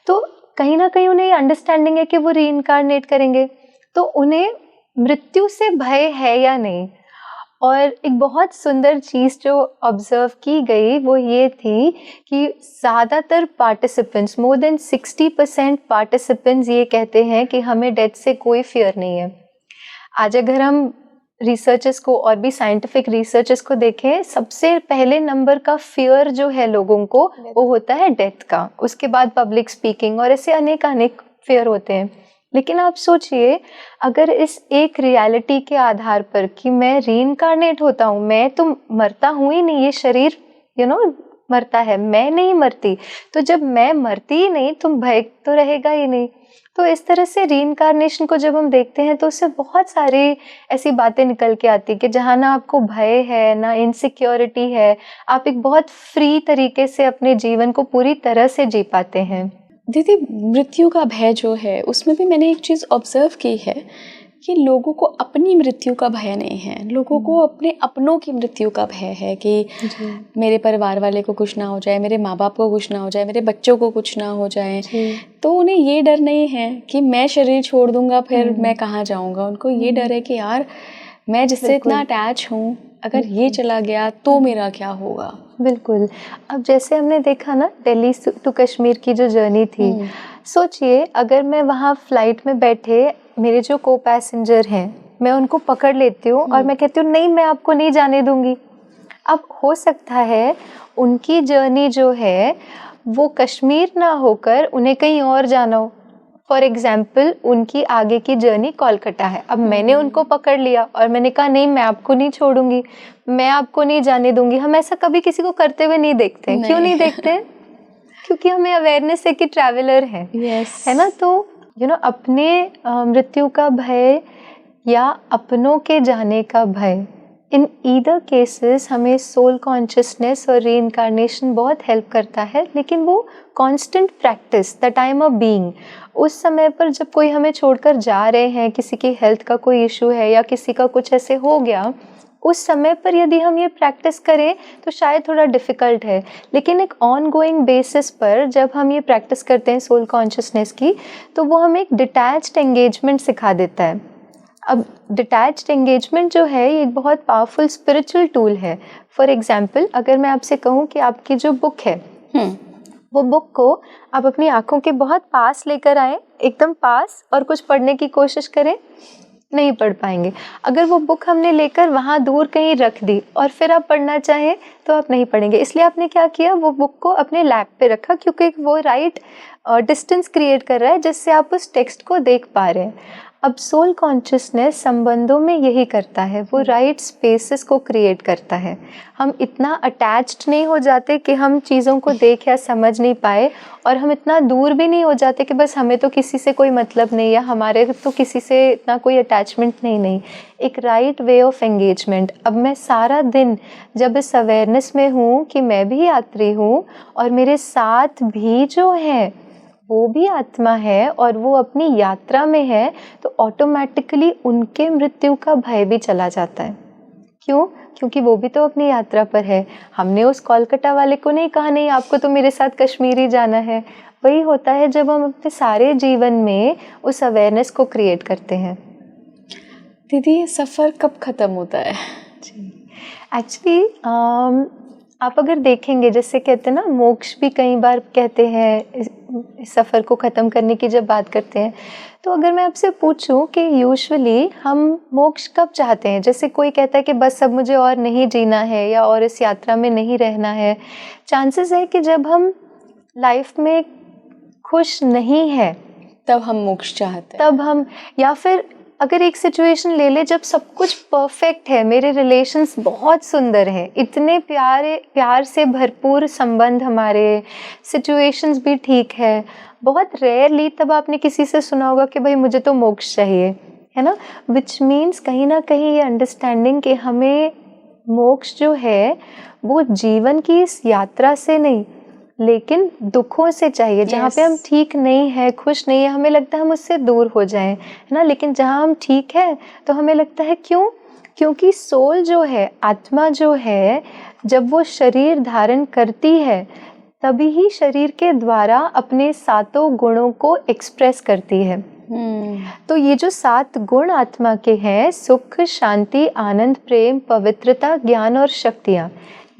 तो कहीं ना कहीं उन्हें ये अंडरस्टैंडिंग है कि वो रीइंकार्नेट करेंगे, तो उन्हें मृत्यु से भय है या नहीं। और एक बहुत सुंदर चीज़ जो ऑब्जर्व की गई वो ये थी कि ज़्यादातर पार्टिसिपेंट्स, मोर देन 60% पार्टिसिपेंट्स ये कहते हैं कि हमें डेथ से कोई फियर नहीं है। आज अगर हम रिसर्चर्स को और भी साइंटिफिक रिसर्चर्स को देखें, सबसे पहले नंबर का फियर जो है लोगों को वो होता है डेथ का, उसके बाद पब्लिक स्पीकिंग और ऐसे अनेक फियर होते हैं। लेकिन आप सोचिए अगर इस एक रियलिटी के आधार पर कि मैं रीइंकार्नेट होता हूँ, मैं तो मरता हूँ ही नहीं, ये शरीर मरता है, मैं नहीं मरती, तो जब मैं मरती ही नहीं तो भय तो रहेगा ही नहीं। तो इस तरह से रीइंकार्नेशन को जब हम देखते हैं तो उससे बहुत सारी ऐसी बातें निकल के आती कि जहाँ ना आपको भय है ना इनसिक्योरिटी है, आप एक बहुत फ्री तरीके से अपने जीवन को पूरी तरह से जी पाते हैं। दीदी, मृत्यु का भय जो है उसमें भी मैंने एक चीज़ ऑब्जर्व की है कि लोगों को अपनी मृत्यु का भय नहीं है, लोगों को अपने अपनों की मृत्यु का भय है कि मेरे परिवार वाले को कुछ ना हो जाए, मेरे माँ बाप को कुछ ना हो जाए, मेरे बच्चों को कुछ ना हो जाए। तो उन्हें ये डर नहीं है कि मैं शरीर छोड़ दूंगा फिर मैं कहाँ जाऊँगा। उनको ये डर है कि यार मैं जिससे इतना अटैच हूँ, अगर ये चला गया तो मेरा क्या होगा। बिल्कुल। अब जैसे हमने देखा ना दिल्ली टू कश्मीर की जो जर्नी थी, सोचिए अगर मैं वहाँ फ्लाइट में बैठे मेरे जो को पैसेंजर हैं मैं उनको पकड़ लेती हूँ और मैं कहती हूँ नहीं मैं आपको नहीं जाने दूंगी। अब हो सकता है उनकी जर्नी जो है वो कश्मीर ना होकर उन्हें कहीं और जाना हो। फॉर एग्जाम्पल उनकी आगे की जर्नी कोलकाता है, अब मैंने उनको पकड़ लिया और मैंने कहा नहीं मैं आपको नहीं छोड़ूंगी, मैं आपको नहीं जाने दूंगी। हम ऐसा कभी किसी को करते हुए नहीं देखते हैं। क्यों नहीं देखते? क्योंकि हमें अवेयरनेस है कि ट्रैवलर है, है ना। तो अपने मृत्यु का भय या अपनों के जाने का भय, इन ईदर केसेस हमें सोल कॉन्शियसनेस और रीइंकार्नेशन बहुत हेल्प करता है। लेकिन वो constant practice, the time of being, उस समय पर जब कोई हमें छोड़कर जा रहे हैं, किसी की हेल्थ का कोई इशू है या किसी का कुछ ऐसे हो गया, उस समय पर यदि हम ये प्रैक्टिस करें तो शायद थोड़ा डिफ़िकल्ट है। लेकिन एक ऑन गोइंग बेसिस पर जब हम ये प्रैक्टिस करते हैं सोल कॉन्शियसनेस की, तो वो हमें एक डिटैच्ड एंगेजमेंट सिखा देता है। अब डिटैच्ड एंगेजमेंट जो है ये एक बहुत पावरफुल स्पिरिचुअल टूल है। फॉर एग्जाम्पल अगर मैं आपसे कहूँ कि आपकी जो बुक है वो बुक को आप अपनी आँखों के बहुत पास लेकर आएँ, एकदम पास, और कुछ पढ़ने की कोशिश करें, नहीं पढ़ पाएंगे। अगर वो बुक हमने लेकर वहाँ दूर कहीं रख दी और फिर आप पढ़ना चाहें तो आप नहीं पढ़ेंगे। इसलिए आपने क्या किया, वो बुक को अपने लैप पे रखा, क्योंकि वो राइट डिस्टेंस क्रिएट कर रहा है जिससे आप उस टेक्स्ट को देख पा रहे हैं। अब सोल कॉन्शियसनेस संबंधों में यही करता है, वो राइट स्पेसेस को क्रिएट करता है। हम इतना अटैच्ड नहीं हो जाते कि हम चीज़ों को देख या समझ नहीं पाए, और हम इतना दूर भी नहीं हो जाते कि बस हमें तो किसी से कोई मतलब नहीं या हमारे तो किसी से इतना कोई अटैचमेंट नहीं। एक राइट वे ऑफ एंगेजमेंट। अब मैं सारा दिन जब इस अवेयरनेस में हूँ कि मैं भी यात्री हूँ और मेरे साथ भी जो है वो भी आत्मा है और वो अपनी यात्रा में है, तो ऑटोमेटिकली उनके मृत्यु का भय भी चला जाता है। क्यों? क्योंकि वो भी तो अपनी यात्रा पर है। हमने उस कोलकाता वाले को नहीं कहा नहीं आपको तो मेरे साथ कश्मीर ही जाना है। वही होता है जब हम अपने सारे जीवन में उस अवेयरनेस को क्रिएट करते हैं। दीदी, ये सफ़र कब ख़त्म होता है? एक्चुअली आप अगर देखेंगे, जैसे कहते हैं ना मोक्ष भी कई बार कहते हैं, इस सफ़र को ख़त्म करने की जब बात करते हैं, तो अगर मैं आपसे पूछूं कि यूजुअली हम मोक्ष कब चाहते हैं, जैसे कोई कहता है कि बस अब मुझे और नहीं जीना है या और इस यात्रा में नहीं रहना है, चांसेस है कि जब हम लाइफ में खुश नहीं है तब हम मोक्ष चाहते हैं। तब हम, या फिर अगर एक सिचुएशन ले ले जब सब कुछ परफेक्ट है, मेरे रिलेशंस बहुत सुंदर हैं, इतने प्यार से भरपूर संबंध, हमारे सिचुएशंस भी ठीक है, बहुत रेयरली तब आपने किसी से सुना होगा कि भाई मुझे तो मोक्ष चाहिए, है ना। विच मीन्स कहीं ना कहीं ये अंडरस्टैंडिंग कि हमें मोक्ष जो है वो जीवन की इस यात्रा से नहीं लेकिन दुखों से चाहिए, जहाँ पे हम ठीक नहीं है, खुश नहीं है, हमें लगता है हम उससे दूर हो जाएं, है ना। लेकिन जहाँ हम ठीक है तो हमें लगता है क्योंकि सोल जो है, आत्मा जो है, जब वो शरीर धारण करती है तभी ही शरीर के द्वारा अपने 7 गुणों को एक्सप्रेस करती है। तो ये जो 7 गुण आत्मा के हैं, सुख, शांति, आनंद, प्रेम, पवित्रता, ज्ञान और शक्तियाँ,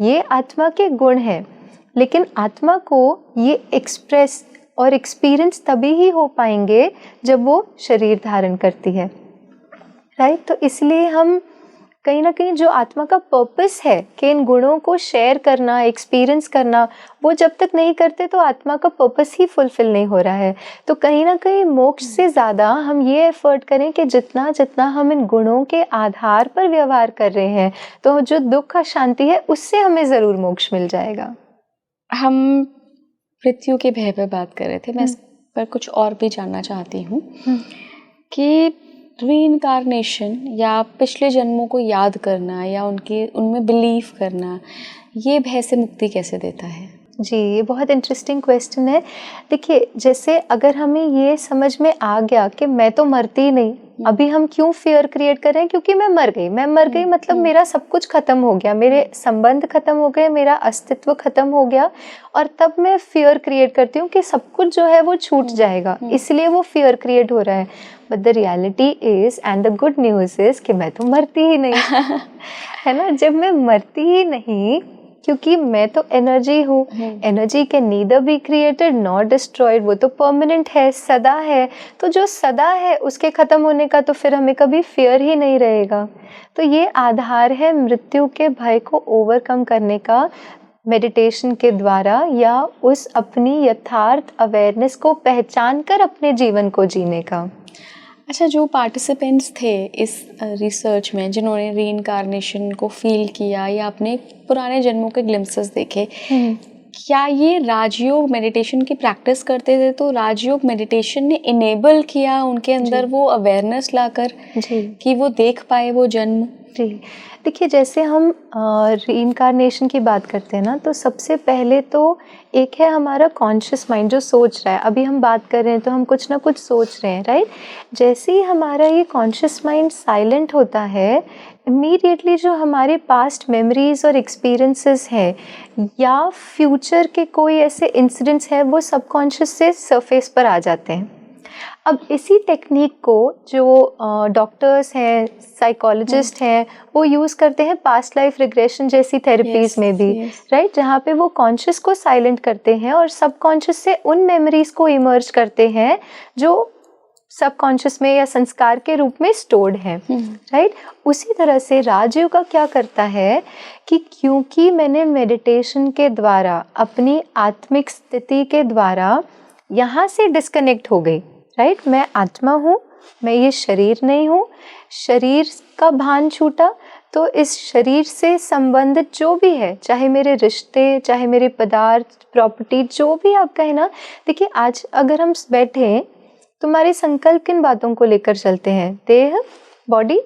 ये आत्मा के गुण हैं। लेकिन आत्मा को ये एक्सप्रेस और एक्सपीरियंस तभी ही हो पाएंगे जब वो शरीर धारण करती है, राइट। तो इसलिए हम कहीं ना कहीं जो आत्मा का पर्पस है कि इन गुणों को शेयर करना, एक्सपीरियंस करना, वो जब तक नहीं करते तो आत्मा का पर्पस ही फुलफिल नहीं हो रहा है। तो कहीं ना कहीं मोक्ष से ज़्यादा हम ये एफर्ट करें कि जितना जितना हम इन गुणों के आधार पर व्यवहार कर रहे हैं, तो जो दुख का शांति है उससे हमें ज़रूर मोक्ष मिल जाएगा। हम मृत्यु के भय पे बात कर रहे थे, मैं इस पर कुछ और भी जानना चाहती हूँ कि रीइंकार्नेशन या पिछले जन्मों को याद करना या उनमें बिलीव करना, ये भय से मुक्ति कैसे देता है? जी, ये बहुत इंटरेस्टिंग क्वेश्चन है। देखिए, जैसे अगर हमें ये समझ में आ गया कि मैं तो मरती ही नहीं, अभी हम क्यों फियर क्रिएट कर रहे हैं, क्योंकि मैं मर गई मतलब मेरा सब कुछ खत्म हो गया, मेरे संबंध खत्म हो गए, मेरा अस्तित्व खत्म हो गया, और तब मैं फियर क्रिएट करती हूँ कि सब कुछ जो है वो छूट जाएगा, इसलिए वो फियर क्रिएट हो रहा है। But the reality is, and the good news is कि मैं तो मरती ही नहीं है ना। जब मैं मरती ही नहीं, क्योंकि मैं तो एनर्जी हूँ, energy can neither be created not destroyed, वो तो परमानेंट है, सदा है। तो जो सदा है उसके ख़त्म होने का तो फिर हमें कभी फियर ही नहीं रहेगा। तो ये आधार है मृत्यु के भय को ओवरकम करने का, मेडिटेशन के द्वारा या उस अपनी यथार्थ अवेयरनेस को पहचान कर अपने जीवन को जीने का। अच्छा, जो पार्टिसिपेंट्स थे इस रिसर्च में, जिन्होंने रीइंकार्नेशन को फील किया या अपने पुराने जन्मों के ग्लिम्पसेस देखे, क्या ये राजयोग मेडिटेशन की प्रैक्टिस करते थे? तो राजयोग मेडिटेशन ने इनेबल किया उनके अंदर वो अवेयरनेस लाकर कि वो देख पाए वो जन्म? जी, देखिए, जैसे हम रीइंकार्नेशन की बात करते हैं ना, तो सबसे पहले तो एक है हमारा कॉन्शियस माइंड जो सोच रहा है। अभी हम बात कर रहे हैं तो हम कुछ ना कुछ सोच रहे हैं, राइट। जैसे ही हमारा ये कॉन्शियस माइंड साइलेंट होता है, इमीडिएटली जो हमारे पास्ट मेमोरीज और एक्सपीरियंसेस हैं या फ्यूचर के कोई ऐसे इंसिडेंट्स हैं, वो सबकॉन्शियस से सरफेस पर आ जाते हैं। अब इसी टेक्निक को जो डॉक्टर्स हैं, साइकोलॉजिस्ट हैं, वो यूज़ करते हैं पास्ट लाइफ रिग्रेशन जैसी थेरेपीज में भी, राइट, जहाँ पे वो कॉन्शियस को साइलेंट करते हैं और सबकॉन्शियस से उन मेमोरीज को इमर्ज करते हैं जो सबकॉन्शियस में या संस्कार के रूप में स्टोर्ड है, राइट। उसी तरह से राजयोग का क्या करता है कि क्योंकि मैंने मेडिटेशन के द्वारा अपनी आत्मिक स्थिति के द्वारा यहाँ से डिस्कनेक्ट हो गई, राइट, मैं आत्मा हूँ, मैं ये शरीर नहीं हूँ, शरीर का भान छूटा, तो इस शरीर से संबंधित जो भी है, चाहे मेरे रिश्ते, चाहे मेरे पदार्थ, प्रॉपर्टी, जो भी आप कहें ना। देखिए, आज अगर हम बैठे, तुम्हारे संकल्प किन बातों को लेकर चलते हैं? देह, बॉडी,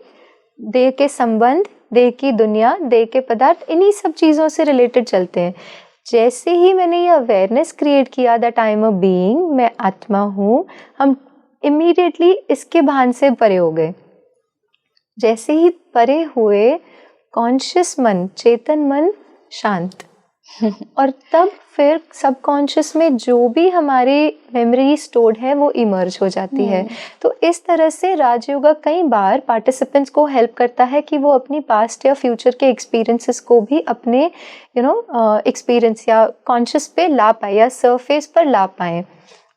देह के संबंध, देह की दुनिया, देह के पदार्थ, इन्हीं सब चीज़ों से रिलेटेड चलते हैं। जैसे ही मैंने ये अवेयरनेस क्रिएट किया that I am a being, मैं आत्मा हूँ, हम इमीडिएटली इसके भान से परे हो गए। जैसे ही परे हुए, कॉन्शियस मन, चेतन मन शांत और तब फिर सबकॉन्शियस में जो भी हमारी मेमोरी स्टोर्ड है वो इमर्ज हो जाती है। तो इस तरह से राजयोगा कई बार पार्टिसिपेंट्स को हेल्प करता है कि वो अपनी पास्ट या फ्यूचर के एक्सपीरियंसेस को भी अपने एक्सपीरियंस या कॉन्शियस पे ला पाए या सरफेस पर ला पाए।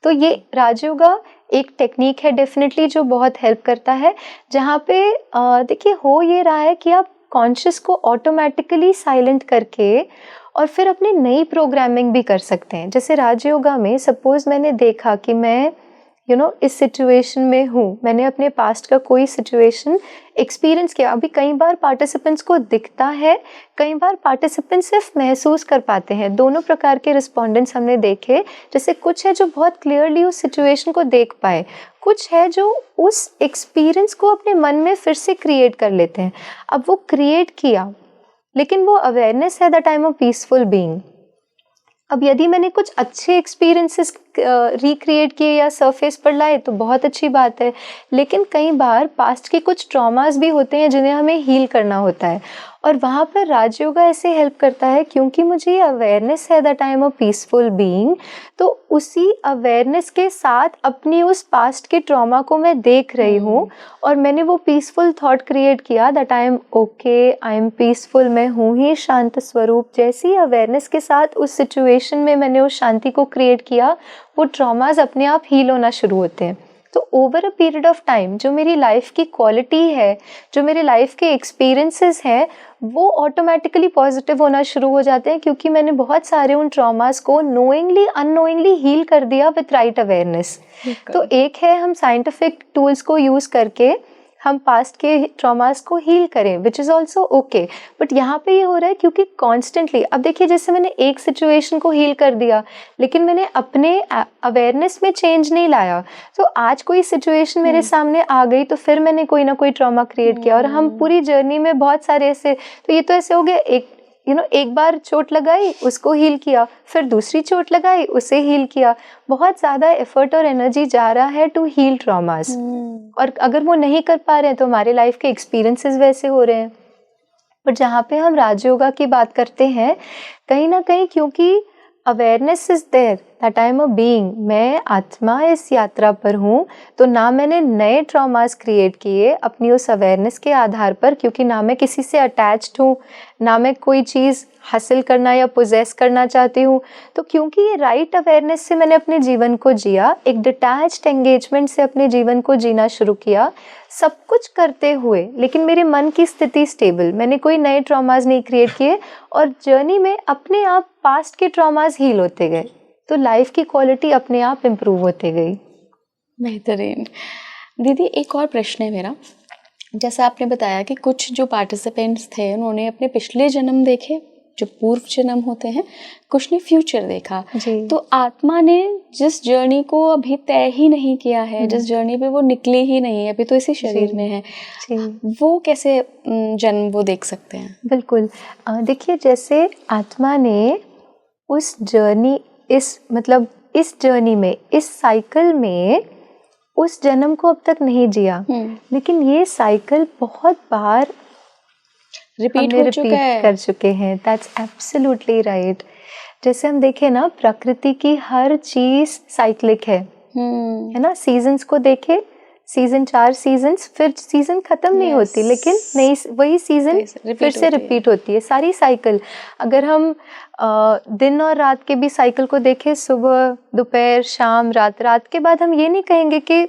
तो ये राजयोगा एक टेक्निक है डेफिनेटली जो बहुत हेल्प करता है, जहाँ पे देखिए हो ये रहा है कि आप कॉन्शियस को ऑटोमेटिकली साइलेंट करके और फिर अपनी नई प्रोग्रामिंग भी कर सकते हैं। जैसे राजयोगा में सपोज मैंने देखा कि मैं इस सिचुएशन में हूँ, मैंने अपने पास्ट का कोई सिचुएशन एक्सपीरियंस किया। अभी कई बार पार्टिसिपेंट्स को दिखता है, कई बार पार्टिसिपेंट्स सिर्फ महसूस कर पाते हैं। दोनों प्रकार के रिस्पोंडेंट्स हमने देखे। जैसे कुछ है जो बहुत क्लियरली उस सिचुएशन को देख पाए, कुछ है जो उस एक्सपीरियंस को अपने मन में फिर से क्रिएट कर लेते हैं। अब वो क्रिएट किया, लेकिन वो अवेयरनेस है that I am a peaceful being. अब यदि मैंने कुछ अच्छे एक्सपीरियंसेस रिक्रिएट किए या सरफेस पर लाए तो बहुत अच्छी बात है, लेकिन कई बार पास्ट के कुछ ट्रॉमास भी होते हैं जिन्हें हमें हील करना होता है, और वहाँ पर राजयोगा ऐसे हेल्प करता है क्योंकि मुझे ये अवेयरनेस है that I am a peaceful being. तो उसी अवेयरनेस के साथ अपनी उस पास्ट के ट्रॉमा को मैं देख रही हूँ और मैंने वो पीसफुल थॉट क्रिएट किया that I M okay, I am peaceful, मैं हूँ ही शांत स्वरूप। जैसी अवेयरनेस के साथ उस सिचुएशन में मैंने उस शांति को क्रिएट किया, वो ट्रॉमास अपने आप हील होना शुरू होते हैं। तो over a period of time जो मेरी लाइफ की क्वालिटी है, जो मेरे लाइफ के एक्सपीरियंसेस हैं, वो ऑटोमेटिकली पॉजिटिव होना शुरू हो जाते हैं क्योंकि मैंने बहुत सारे उन ट्रॉमास को नोइंगली अननोइंगली हील कर दिया विथ राइट अवेयरनेस। तो एक है हम साइंटिफिक टूल्स को यूज़ करके हम पास्ट के ट्रॉमास को हील करें, which is also okay, but यहाँ पे ये हो रहा है क्योंकि कॉन्स्टेंटली, अब देखिए जैसे मैंने एक सिचुएशन को हील कर दिया लेकिन मैंने अपने अवेयरनेस में चेंज नहीं लाया, तो आज कोई सिचुएशन मेरे सामने आ गई तो फिर मैंने कोई ना कोई ट्रॉमा क्रिएट किया। और हम पूरी जर्नी में बहुत सारे ऐसे, तो ये तो ऐसे हो गया, एक बार चोट लगाई उसको हील किया, फिर दूसरी चोट लगाई उसे हील किया। बहुत ज़्यादा एफर्ट और एनर्जी जा रहा है टू हील ट्रॉमास, और अगर वो नहीं कर पा रहे हैं तो हमारे लाइफ के एक्सपीरियंसेस वैसे हो रहे हैं। पर जहाँ पे हम राजयोगा की बात करते हैं, कहीं ना कहीं क्योंकि awareness is there that I am a being, मैं आत्मा इस यात्रा पर हूँ, तो ना मैंने नए ट्रॉमास क्रिएट किए अपनी उस अवेयरनेस के आधार पर, क्योंकि ना मैं किसी से अटैच्ड हूँ, ना मैं कोई चीज़ हासिल करना या पोजेस करना चाहती हूँ। तो क्योंकि ये राइट अवेयरनेस से मैंने अपने जीवन को जिया, एक डिटैच्ड एंगेजमेंट से अपने जीवन को जीना शुरू किया, सब कुछ करते हुए लेकिन मेरे मन की स्थिति स्टेबल, मैंने कोई नए ट्रॉमास नहीं क्रिएट किए, और जर्नी में अपने आप पास्ट के ट्रॉमास हील होते गए, तो लाइफ की क्वालिटी अपने आप इम्प्रूव होते गई। बेहतरीन। दीदी एक और प्रश्न है मेरा, जैसा आपने बताया कि कुछ जो पार्टिसिपेंट्स थे उन्होंने अपने पिछले जन्म देखे जो पूर्व जन्म होते हैं, कुछ ने फ्यूचर देखा जी। तो आत्मा ने जिस जर्नी को अभी तय ही नहीं किया है, जिस जर्नी पे वो निकली ही नहीं है, अभी तो इसी शरीर में है, वो कैसे जन्म वो देख सकते हैं? बिल्कुल, देखिए जैसे आत्मा ने उस जर्नी, इस जर्नी में, इस साइकिल में उस जन्म को अब तक नहीं जिया, लेकिन ये साइकिल बहुत बार रिपीट कर चुके हैं। That's absolutely right. जैसे हम देखें ना, प्रकृति की हर चीज साइक्लिक है ना। सीजन्स को देखें, सीजन 4 सीजन्स, फिर सीजन खत्म नहीं होती, लेकिन नई वही सीजन फिर से रिपीट होती है, सारी साइकिल। अगर हम दिन और रात के भी साइकिल को देखें, सुबह दोपहर शाम रात, रात के बाद हम ये नहीं कहेंगे कि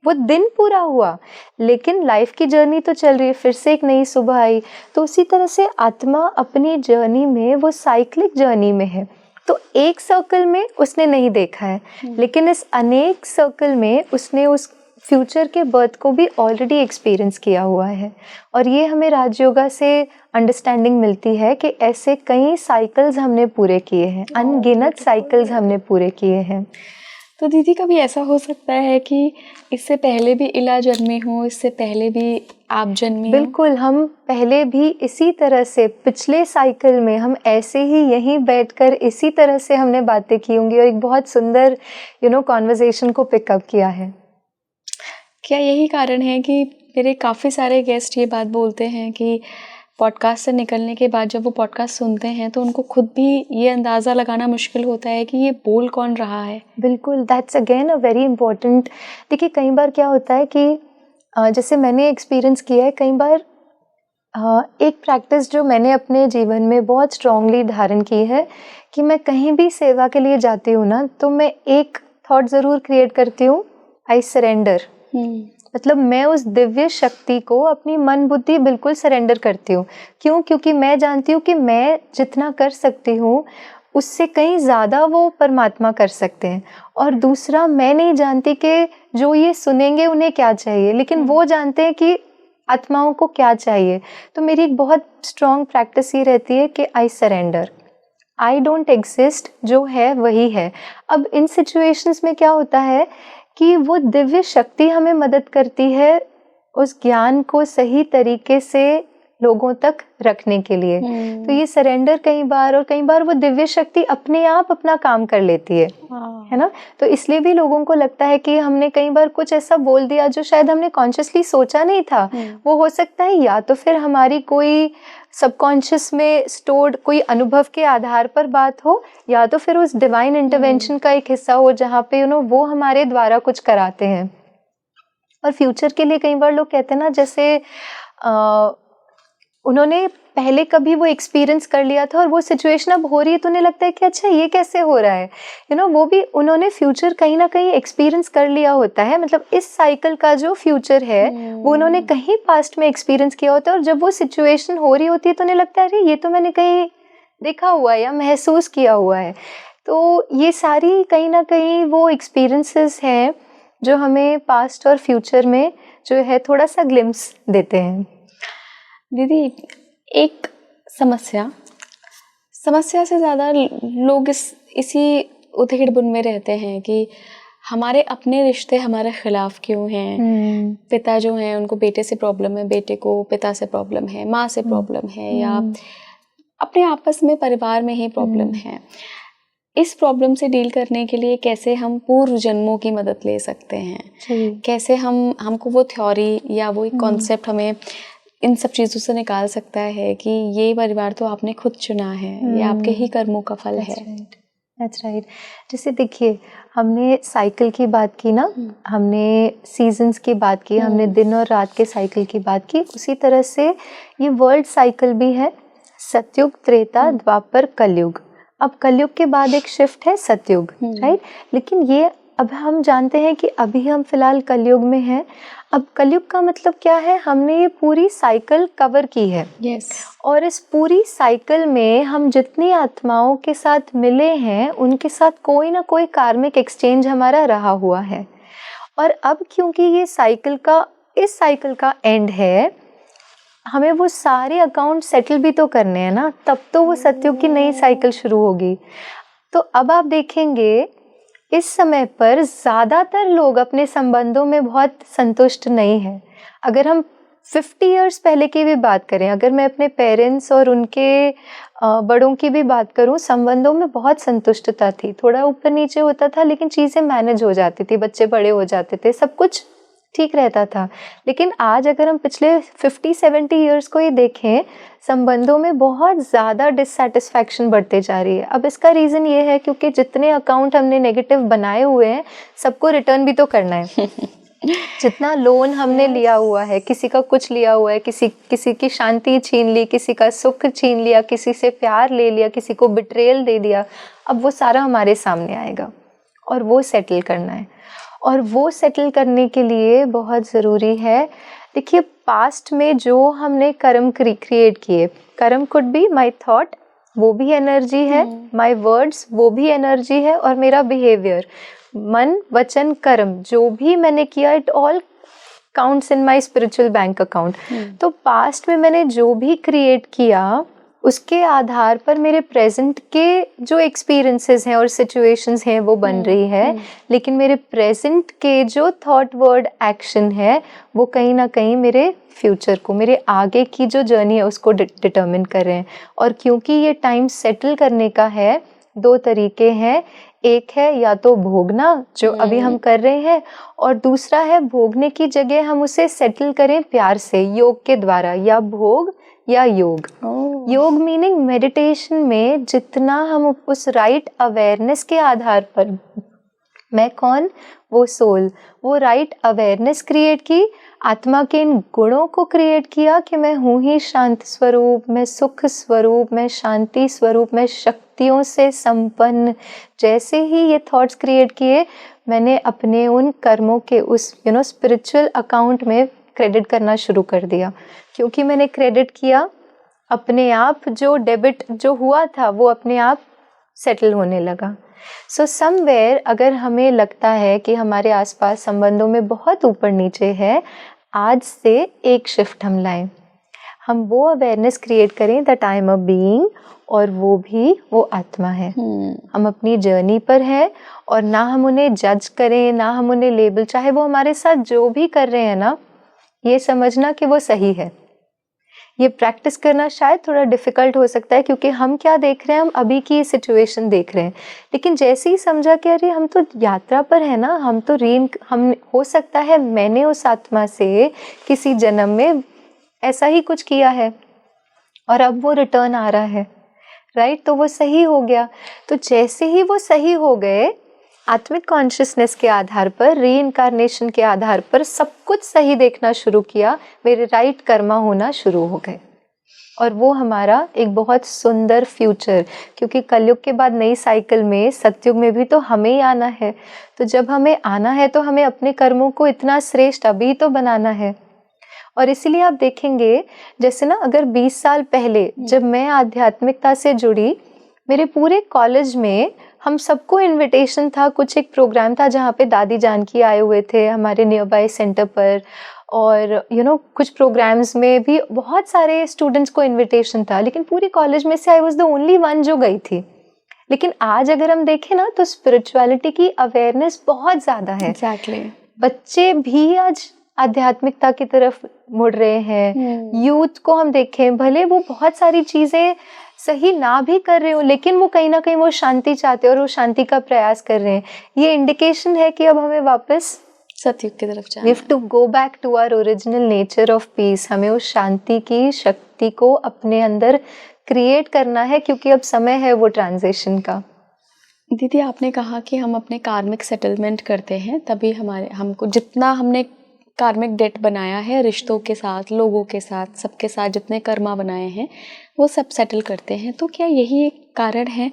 वो दिन पूरा हुआ, लेकिन लाइफ की जर्नी तो चल रही है, फिर से एक नई सुबह आई। तो उसी तरह से आत्मा अपनी जर्नी में वो साइक्लिक जर्नी में है। तो एक सर्कल में उसने नहीं देखा है, लेकिन इस अनेक सर्कल में उसने उस फ्यूचर के बर्थ को भी ऑलरेडी एक्सपीरियंस किया हुआ है। और ये हमें राजयोगा से अंडरस्टैंडिंग मिलती है कि ऐसे कई साइकिल्स हमने पूरे किए हैं, अनगिनत साइकिल्स हमने पूरे किए हैं। तो दीदी कभी ऐसा हो सकता है कि इससे पहले भी इला जन्मी हो, इससे पहले भी आप जन्मी हो? बिल्कुल, हम पहले भी इसी तरह से पिछले साइकिल में हम ऐसे ही यहीं बैठकर इसी तरह से हमने बातें की होंगी और एक बहुत सुंदर कॉन्वर्सेशन को पिकअप किया है। क्या यही कारण है कि मेरे काफ़ी सारे गेस्ट ये बात बोलते हैं कि पॉडकास्ट से निकलने के बाद जब वो पॉडकास्ट सुनते हैं तो उनको खुद भी ये अंदाज़ा लगाना मुश्किल होता है कि ये बोल कौन रहा है? बिल्कुल, that's again a very important. देखिए कई बार क्या होता है कि जैसे मैंने एक्सपीरियंस किया है, कई बार एक प्रैक्टिस जो मैंने अपने जीवन में बहुत स्ट्रांगली धारण की है कि मैं कहीं भी सेवा के लिए जाती हूँ ना, तो मैं एक थॉट ज़रूर क्रिएट करती हूँ, आई सरेंडर। मतलब मैं उस दिव्य शक्ति को अपनी मन बुद्धि बिल्कुल सरेंडर करती हूँ। क्यों? क्योंकि मैं जानती हूँ कि मैं जितना कर सकती हूँ उससे कहीं ज़्यादा वो परमात्मा कर सकते हैं। और दूसरा, मैं नहीं जानती कि जो ये सुनेंगे उन्हें क्या चाहिए, लेकिन वो जानते हैं कि आत्माओं को क्या चाहिए। तो मेरी एक बहुत स्ट्रॉन्ग प्रैक्टिस ये रहती है कि I surrender, I don't exist, जो है वही है। अब इन सिचुएशंस में क्या होता है कि वो दिव्य शक्ति हमें मदद करती है उस ज्ञान को सही तरीके से लोगों तक रखने के लिए। तो ये सरेंडर कई बार वो दिव्य शक्ति अपने आप अपना काम कर लेती है ना। तो इसलिए भी लोगों को लगता है कि हमने कई बार कुछ ऐसा बोल दिया जो शायद हमने कॉन्शियसली सोचा नहीं था। वो हो सकता है या तो फिर हमारी कोई सबकॉन्शियस में स्टोर्ड कोई अनुभव के आधार पर बात हो, या तो फिर उस डिवाइन इंटरवेंशन का एक हिस्सा हो जहाँ पे वो हमारे द्वारा कुछ कराते हैं। और फ्यूचर के लिए कई बार लोग कहते हैं ना, जैसे उन्होंने पहले कभी वो एक्सपीरियंस कर लिया था और वो सिचुएशन अब हो रही है, तो उन्हें लगता है कि अच्छा ये कैसे हो रहा है, वो भी उन्होंने फ्यूचर कहीं ना कहीं एक्सपीरियंस कर लिया होता है। मतलब इस साइकिल का जो फ्यूचर है वो उन्होंने कहीं पास्ट में एक्सपीरियंस किया होता है, और जब वो सिचुएशन हो रही होती है तो उन्हें लगता है अरे ये तो मैंने कहीं देखा हुआ है या महसूस किया हुआ है। तो ये सारी कहीं ना कहीं वो एक्सपीरियंसेस हैं जो हमें पास्ट और फ्यूचर में जो है थोड़ा सा ग्लिम्स देते हैं। दीदी, एक समस्या से ज़्यादा लोग इसी उधेड़ बुन में रहते हैं कि हमारे अपने रिश्ते हमारे खिलाफ क्यों हैं। पिता जो हैं उनको बेटे से प्रॉब्लम है, बेटे को पिता से प्रॉब्लम है, माँ से प्रॉब्लम है, या अपने आपस में परिवार में ही प्रॉब्लम है। इस प्रॉब्लम से डील करने के लिए कैसे हम पूर्व जन्मों की मदद ले सकते हैं? कैसे हमको वो थ्योरी या वो एक कॉन्सेप्ट हमें इन सब चीज़ों से निकाल सकता है कि ये परिवार तो आपने खुद चुना है, ये आपके ही कर्मों का फल है। That's right. जैसे देखिए, हमने साइकिल की बात की ना, हमने सीजन्स की बात की, हमने दिन और रात के साइकिल की बात की। उसी तरह से ये वर्ल्ड साइकिल भी है, सतयुग, त्रेता, द्वापर, कलयुग। अब कलयुग के बाद एक शिफ्ट है सतयुग, राइट। लेकिन ये अब हम जानते हैं कि अभी हम फिलहाल कलयुग में हैं। अब कलयुग का मतलब क्या है? हमने ये पूरी साइकिल कवर की है। और इस पूरी साइकिल में हम जितनी आत्माओं के साथ मिले हैं उनके साथ कोई ना कोई कार्मिक एक्सचेंज हमारा रहा हुआ है। और अब क्योंकि ये इस साइकिल का एंड है, हमें वो सारे अकाउंट सेटल भी तो करने हैं ना, तब तो वो सतयुग की नई साइकिल शुरू होगी। तो अब आप देखेंगे इस समय पर ज़्यादातर लोग अपने संबंधों में बहुत संतुष्ट नहीं हैं। अगर हम 50 इयर्स पहले की भी बात करें, अगर मैं अपने पेरेंट्स और उनके बड़ों की भी बात करूं, संबंधों में बहुत संतुष्टता थी। थोड़ा ऊपर नीचे होता था लेकिन चीज़ें मैनेज हो जाती थी, बच्चे बड़े हो जाते थे, सब कुछ ठीक रहता था। लेकिन आज अगर हम पिछले 50-70 इयर्स को ही देखें, संबंधों में बहुत ज़्यादा डिससेटिस्फैक्शन बढ़ते जा रही है। अब इसका रीज़न ये है क्योंकि जितने अकाउंट हमने नेगेटिव बनाए हुए हैं सबको रिटर्न भी तो करना है। जितना लोन हमने लिया हुआ है, किसी का कुछ लिया हुआ है, किसी की शांति छीन ली, किसी का सुख छीन लिया, किसी से प्यार ले लिया, किसी को बिट्रेयल दे दिया, अब वो सारा हमारे सामने आएगा और वो सेटल करना है। और वो सेटल करने के लिए बहुत ज़रूरी है, देखिए पास्ट में जो हमने कर्म क्रिएट किए, कर्म कुड बी माय थॉट, वो भी एनर्जी है, माय वर्ड्स वो भी एनर्जी है, और मेरा बिहेवियर, मन वचन कर्म जो भी मैंने किया, it all counts in my spiritual bank account. तो पास्ट में मैंने जो भी क्रिएट किया उसके आधार पर मेरे प्रेजेंट के जो एक्सपीरियंसेस हैं और सिचुएशंस हैं वो बन रही है। लेकिन मेरे प्रेजेंट के जो थॉट वर्ड एक्शन है वो कहीं ना कहीं मेरे फ्यूचर को, मेरे आगे की जो जर्नी है उसको डिटर्मिन कर रहे हैं। और क्योंकि ये टाइम सेटल करने का है, दो तरीके हैं, एक है या तो भोगना जो अभी हम कर रहे हैं, और दूसरा है भोगने की जगह हम उसे सेटल करें प्यार से, योग के द्वारा, या भोग या योग। योग मीनिंग मेडिटेशन में जितना हम उस राइट अवेयरनेस के आधार पर, मैं कौन, वो सोल, वो राइट अवेयरनेस क्रिएट की, आत्मा के इन गुणों को क्रिएट किया कि मैं हूँ ही शांति स्वरूप, मैं सुख स्वरूप, मैं शांति स्वरूप, मैं शक्ति शक्तियों से संपन्न, जैसे ही ये थॉट्स क्रिएट किए, मैंने अपने उन कर्मों के उस स्पिरिचुअल अकाउंट में क्रेडिट करना शुरू कर दिया। क्योंकि मैंने क्रेडिट किया, अपने आप जो डेबिट जो हुआ था वो अपने आप सेटल होने लगा। सो समवेयर अगर हमें लगता है कि हमारे आसपास संबंधों में बहुत ऊपर नीचे है, आज से एक शिफ्ट हम लाएं, हम वो अवेयरनेस क्रिएट करें that I am a being, और वो भी वो आत्मा है। हम अपनी जर्नी पर हैं और ना हम उन्हें जज करें, ना हम उन्हें लेबल, चाहे वो हमारे साथ जो भी कर रहे हैं ना, ये समझना कि वो सही है। ये प्रैक्टिस करना शायद थोड़ा डिफिकल्ट हो सकता है क्योंकि हम क्या देख रहे हैं, हम अभी की सिचुएशन देख रहे हैं, लेकिन जैसे ही समझा कि अरे हम तो यात्रा पर है ना, हम तो हम हो सकता है मैंने उस आत्मा से किसी जन्म में ऐसा ही कुछ किया है और अब वो रिटर्न आ रहा है, राइट, तो वो सही हो गया। तो जैसे ही वो सही हो गए, आत्मिक कॉन्शियसनेस के आधार पर, रीइंकारनेशन के आधार पर सब कुछ सही देखना शुरू किया, मेरे राइट कर्मा होना शुरू हो गए, और वो हमारा एक बहुत सुंदर फ्यूचर, क्योंकि कलयुग के बाद नई साइकिल में, सतयुग में भी तो हमें ही आना है। तो जब हमें आना है तो हमें अपने कर्मों को इतना श्रेष्ठ अभी तो बनाना है। और इसीलिए आप देखेंगे, जैसे ना अगर 20 साल पहले जब मैं आध्यात्मिकता से जुड़ी, मेरे पूरे कॉलेज में हम सबको इनविटेशन था, कुछ एक प्रोग्राम था जहाँ पे दादी जानकी आए हुए थे हमारे नियर बाय सेंटर पर, और कुछ प्रोग्राम्स में भी बहुत सारे स्टूडेंट्स को इनविटेशन था, लेकिन पूरे कॉलेज में से I was the only one जो गई थी। लेकिन आज अगर हम देखें ना, तो स्पिरिचुअलिटी की अवेयरनेस बहुत ज़्यादा है। Exactly. बच्चे भी आज आध्यात्मिकता की तरफ मुड़ रहे हैं। यूथ को हम देखें, भले वो बहुत सारी चीज़ें सही ना भी कर रहे हो, लेकिन वो कहीं ना कहीं वो शांति चाहते हैं और वो शांति का प्रयास कर रहे हैं। ये इंडिकेशन है कि अब हमें वापस सतयुग की तरफ जाना we have to go back to our original nature of peace. हमें उस शांति की शक्ति को अपने अंदर क्रिएट करना है, क्योंकि अब समय है वो ट्रांजिशन का। दीदी, आपने कहा कि हम अपने कार्मिक सेटलमेंट करते हैं, तभी हमको जितना हमने कार्मिक डेट बनाया है, रिश्तों के साथ, लोगों के साथ, सबके साथ जितने कर्मा बनाए हैं वो सब सेटल करते हैं। तो क्या यही एक कारण है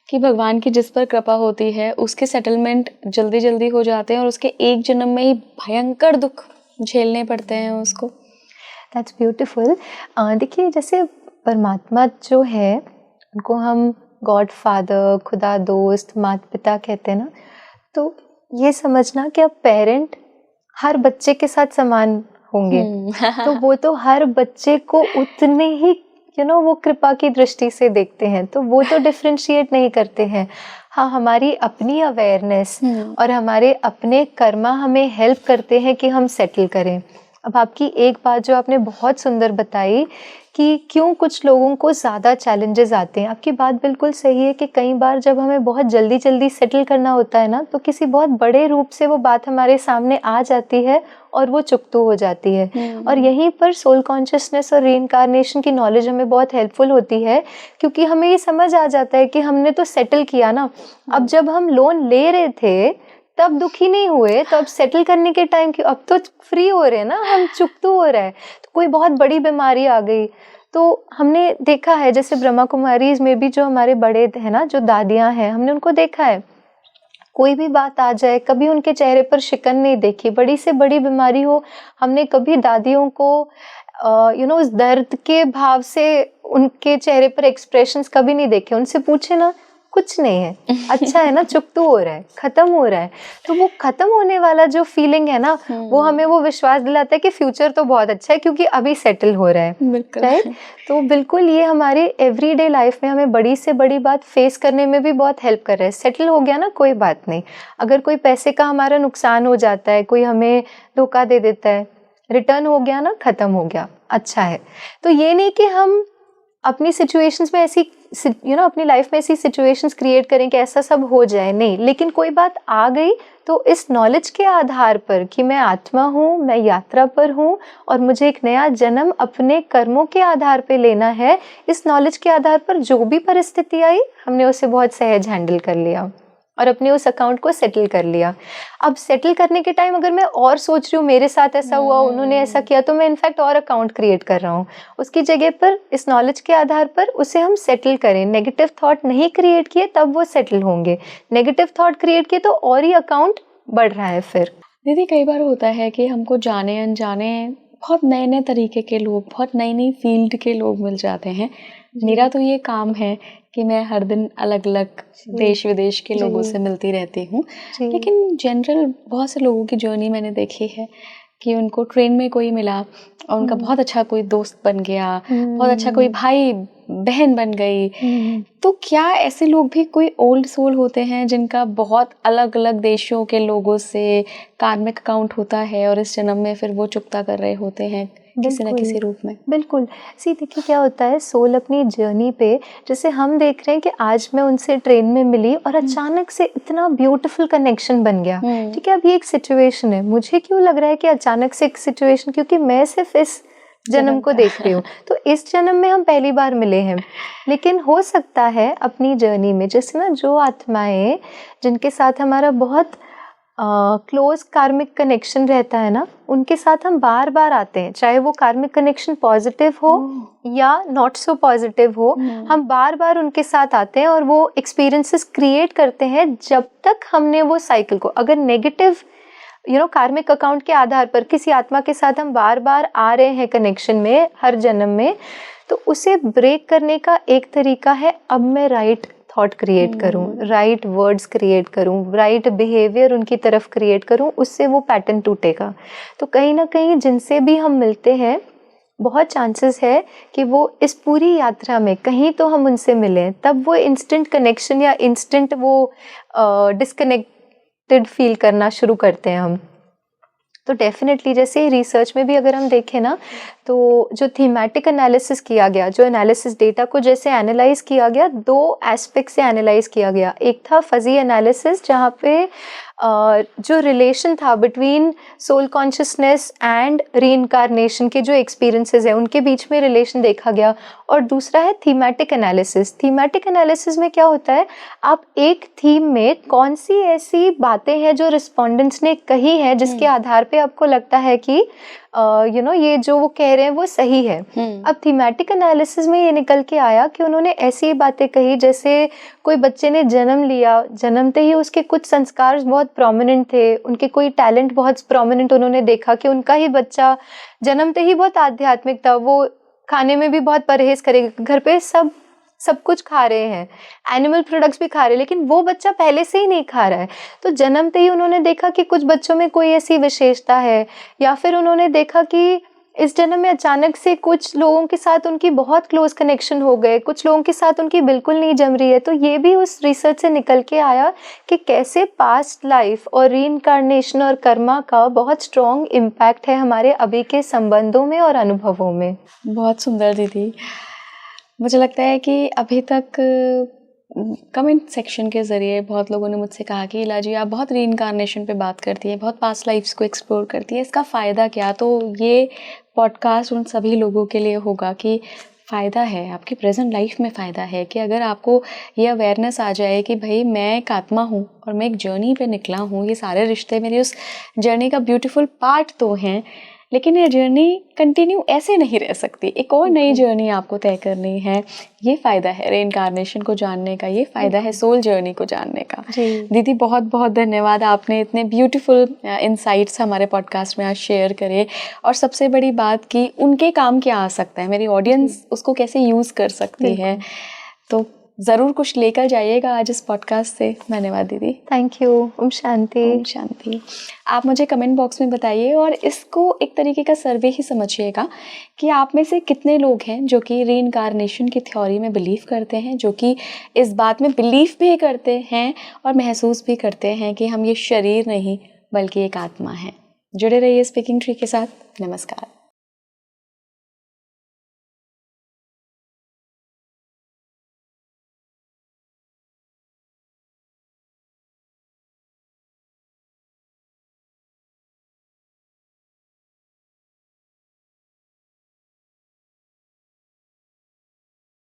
कि भगवान की जिस पर कृपा होती है उसके सेटलमेंट जल्दी जल्दी हो जाते हैं और उसके एक जन्म में ही भयंकर दुख झेलने पड़ते हैं उसको? That's beautiful. देखिए, जैसे परमात्मा जो है उनको हम गॉड फादर, खुदा दोस्त, माता पिता कहते हैं ना, तो ये समझना कि अब पेरेंट हर बच्चे के साथ समान होंगे। तो वो तो हर बच्चे को उतने ही वो कृपा की दृष्टि से देखते हैं, तो वो तो डिफरेंशिएट नहीं करते हैं। हाँ, हमारी अपनी अवेयरनेस और हमारे अपने कर्मा हमें हेल्प करते हैं कि हम सेटल करें। अब आपकी एक बात जो आपने बहुत सुंदर बताई कि क्यों कुछ लोगों को ज़्यादा चैलेंजेस आते हैं, आपकी बात बिल्कुल सही है कि कई बार जब हमें बहुत जल्दी जल्दी सेटल करना होता है ना, तो किसी बहुत बड़े रूप से वो बात हमारे सामने आ जाती है और वो चुकतू हो जाती है। और यहीं पर सोल कॉन्शियसनेस और रीइंकारनेशन की नॉलेज हमें बहुत हेल्पफुल होती है, क्योंकि हमें ये समझ आ जाता है कि हमने तो सेटल किया ना। अब जब हम लोन ले रहे थे तब दुखी नहीं हुए, तो अब सेटल करने के टाइम क्यों, अब तो फ्री हो रहे हैं ना, हम चुकतू हो रहा है। तो कोई बहुत बड़ी बीमारी आ गई, तो हमने देखा है जैसे ब्रह्मा कुमारीज में भी जो हमारे बड़े हैं ना, जो दादियाँ हैं, हमने उनको देखा है, कोई भी बात आ जाए कभी उनके चेहरे पर शिकन नहीं देखी। बड़ी से बड़ी बीमारी हो, हमने कभी दादियों को उस दर्द के भाव से उनके चेहरे पर एक्सप्रेशंस कभी नहीं देखे। उनसे पूछे ना, कुछ नहीं है, अच्छा है ना, चुकतू हो रहा है, खत्म हो रहा है। तो वो खत्म होने वाला जो फीलिंग है ना, वो हमें वो विश्वास दिलाता है कि फ्यूचर तो बहुत अच्छा है, क्योंकि अभी सेटल हो रहा है, राइट। तो बिल्कुल ये हमारे एवरीडे लाइफ में हमें बड़ी से बड़ी बात फेस करने में भी बहुत हेल्प कर रहा है। सेटल हो गया ना, कोई बात नहीं। अगर कोई पैसे का हमारा नुकसान हो जाता है, कोई हमें धोखा दे देता है, रिटर्न हो गया ना, खत्म हो गया, अच्छा है। तो ये नहीं कि हम अपनी सिचुएशंस में ऐसी अपनी लाइफ में ऐसी सिचुएशंस क्रिएट करें कि ऐसा सब हो जाए, नहीं। लेकिन कोई बात आ गई तो इस नॉलेज के आधार पर कि मैं आत्मा हूँ, मैं यात्रा पर हूँ और मुझे एक नया जन्म अपने कर्मों के आधार पे लेना है, इस नॉलेज के आधार पर जो भी परिस्थिति आई हमने उसे बहुत सहज हैंडल कर लिया। और अपने उस अकाउंट को सेटल कर लिया। अब सेटल करने के टाइम अगर मैं और सोच रही हूँ मेरे साथ ऐसा हुआ, उन्होंने ऐसा किया, तो मैं इनफैक्ट और अकाउंट क्रिएट कर रहा हूँ। उसकी जगह पर इस नॉलेज के आधार पर उसे हम सेटल करें। नेगेटिव थॉट नहीं क्रिएट किए तब वो सेटल होंगे, नेगेटिव थॉट क्रिएट किए तो और ही अकाउंट बढ़ रहा है फिर। दीदी कई बार होता है कि हमको जाने अनजाने बहुत नए नए तरीके के लोग, बहुत नई नई फील्ड के लोग मिल जाते हैं। मेरा तो ये काम है कि मैं हर दिन अलग अलग देश विदेश के लोगों से मिलती रहती हूँ, लेकिन जनरल बहुत से लोगों की जर्नी मैंने देखी है कि उनको ट्रेन में कोई मिला और उनका बहुत अच्छा कोई दोस्त बन गया, बहुत अच्छा कोई भाई बहन बन गई। तो क्या ऐसे लोग भी कोई ओल्ड सोल होते हैं जिनका बहुत अलग अलग देशों के लोगों से कार्मिक अकाउंट होता है और इस जन्म में फिर वो चुकता कर रहे होते हैं किसी न किसी रूप में? बिल्कुल। देखिए क्या होता है, सोल अपनी जर्नी पे, जैसे हम देख रहे हैं कि आज मैं उनसे ट्रेन में मिली और अचानक से इतना ब्यूटीफुल कनेक्शन बन गया। ठीक है, अब ये एक सिचुएशन है, मुझे क्यों लग रहा है कि अचानक से एक सिचुएशन, क्योंकि मैं सिर्फ इस जन्म को देख रही हूँ, तो इस जन्म में हम पहली बार मिले हैं। लेकिन हो सकता है अपनी जर्नी में, जैसे ना जो आत्माएं जिनके साथ हमारा बहुत क्लोज कार्मिक कनेक्शन रहता है ना, उनके साथ हम बार बार आते हैं, चाहे वो कार्मिक कनेक्शन पॉजिटिव हो या नॉट सो पॉजिटिव हो, हम बार बार उनके साथ आते हैं और वो एक्सपीरियंसेस क्रिएट करते हैं जब तक हमने वो साइकिल को, अगर नेगेटिव कार्मिक अकाउंट के आधार पर किसी आत्मा के साथ हम बार बार आ रहे हैं कनेक्शन में हर जन्म में, तो उसे ब्रेक करने का एक तरीका है, अब मैं राइट थॉट क्रिएट करूं, राइट वर्ड्स क्रिएट करूं, राइट बिहेवियर उनकी तरफ क्रिएट करूं, उससे वो पैटर्न टूटेगा। तो कहीं ना कहीं जिनसे भी हम मिलते हैं, बहुत चांसेस है कि वो इस पूरी यात्रा में कहीं तो हम उनसे मिलें, तब वो इंस्टेंट कनेक्शन या इंस्टेंट वो डिस्कनेक्टेड फील करना शुरू करते हैं हम। तो डेफिनेटली जैसे रिसर्च में भी अगर हम देखें ना, तो जो थीमेटिक एनालिसिस किया गया, जो एनालिसिस डेटा को जैसे एनालाइज किया गया, दो एस्पेक्ट से एनालाइज किया गया। एक था फजी एनालिसिस, जहाँ पे जो रिलेशन था between soul consciousness and reincarnation के जो एक्सपीरियंसेस है उनके बीच में रिलेशन देखा गया। और दूसरा है थीमेटिक एनालिसिस। थीमेटिक एनालिसिस में क्या होता है, आप एक थीम में कौन सी ऐसी बातें हैं जो रिस्पोंडेंट्स ने कही है जिसके आधार पे आपको लगता है कि ये जो वो कह रहे हैं वो सही है। अब थीमेटिक एनालिसिस में ये निकल के आया कि उन्होंने ऐसी बातें कही, जैसे कोई बच्चे ने जन्म लिया, जन्मते ही उसके कुछ संस्कार बहुत प्रोमिनेंट थे, उनके कोई टैलेंट बहुत प्रोमिनेंट उन्होंने देखा कि उनका ही बच्चा जन्मते ही बहुत आध्यात्मिक था, वो खाने में भी बहुत परहेज करेगा, घर पे सब कुछ खा रहे हैं, एनिमल प्रोडक्ट्स भी खा रहे हैं, लेकिन वो बच्चा पहले से ही नहीं खा रहा है। तो जन्मते ही उन्होंने देखा कि कुछ बच्चों में कोई ऐसी विशेषता है, या फिर उन्होंने देखा कि इस जन्म में अचानक से कुछ लोगों के साथ उनकी बहुत क्लोज कनेक्शन हो गए, कुछ लोगों के साथ उनकी बिल्कुल नहीं जम रही है। तो ये भी उस रिसर्च से निकल के आया कि कैसे पास्ट लाइफ और रीइंकार्नेशन और कर्मा का बहुत स्ट्रॉन्ग इम्पैक्ट है हमारे अभी के संबंधों में और अनुभवों में। बहुत सुंदर दीदी। मुझे लगता है कि अभी तक कमेंट सेक्शन के ज़रिए बहुत लोगों ने मुझसे कहा कि इला जी आप बहुत रीइंकार्नेशन पे बात करती हैं, बहुत पास्ट लाइफ्स को एक्सप्लोर करती हैं, इसका फ़ायदा क्या? तो ये पॉडकास्ट उन सभी लोगों के लिए होगा कि फ़ायदा है, आपकी प्रेजेंट लाइफ में फ़ायदा है कि अगर आपको ये अवेयरनेस आ जाए कि भाई मैं एक आत्मा हूँ और मैं एक जर्नी पे निकला हूँ, ये सारे रिश्ते मेरी उस जर्नी का ब्यूटीफुल पार्ट तो हैं, लेकिन ये जर्नी कंटिन्यू ऐसे नहीं रह सकती, एक और नई जर्नी आपको तय करनी है। ये फ़ायदा है रीइंकार्नेशन को जानने का, ये फ़ायदा है सोल जर्नी को जानने का। दीदी बहुत बहुत धन्यवाद, आपने इतने ब्यूटीफुल इंसाइट्स हमारे पॉडकास्ट में आज शेयर करे, और सबसे बड़ी बात कि उनके काम क्या आ सकता है, मेरी ऑडियंस उसको कैसे यूज़ कर सकती है। तो ज़रूर कुछ लेकर जाइएगा आज इस पॉडकास्ट से। धन्यवाद दीदी। Thank you. ओम शांति। ओम शांति। आप मुझे कमेंट बॉक्स में बताइए, और इसको एक तरीके का सर्वे ही समझिएगा कि आप में से कितने लोग हैं जो कि रीइंकार्नेशन की थ्योरी में बिलीव करते हैं, जो कि इस बात में बिलीव भी करते हैं और महसूस भी करते हैं कि हम ये शरीर नहीं बल्कि एक आत्मा है। जुड़े रहिए स्पीकिंग ट्री के साथ। नमस्कार।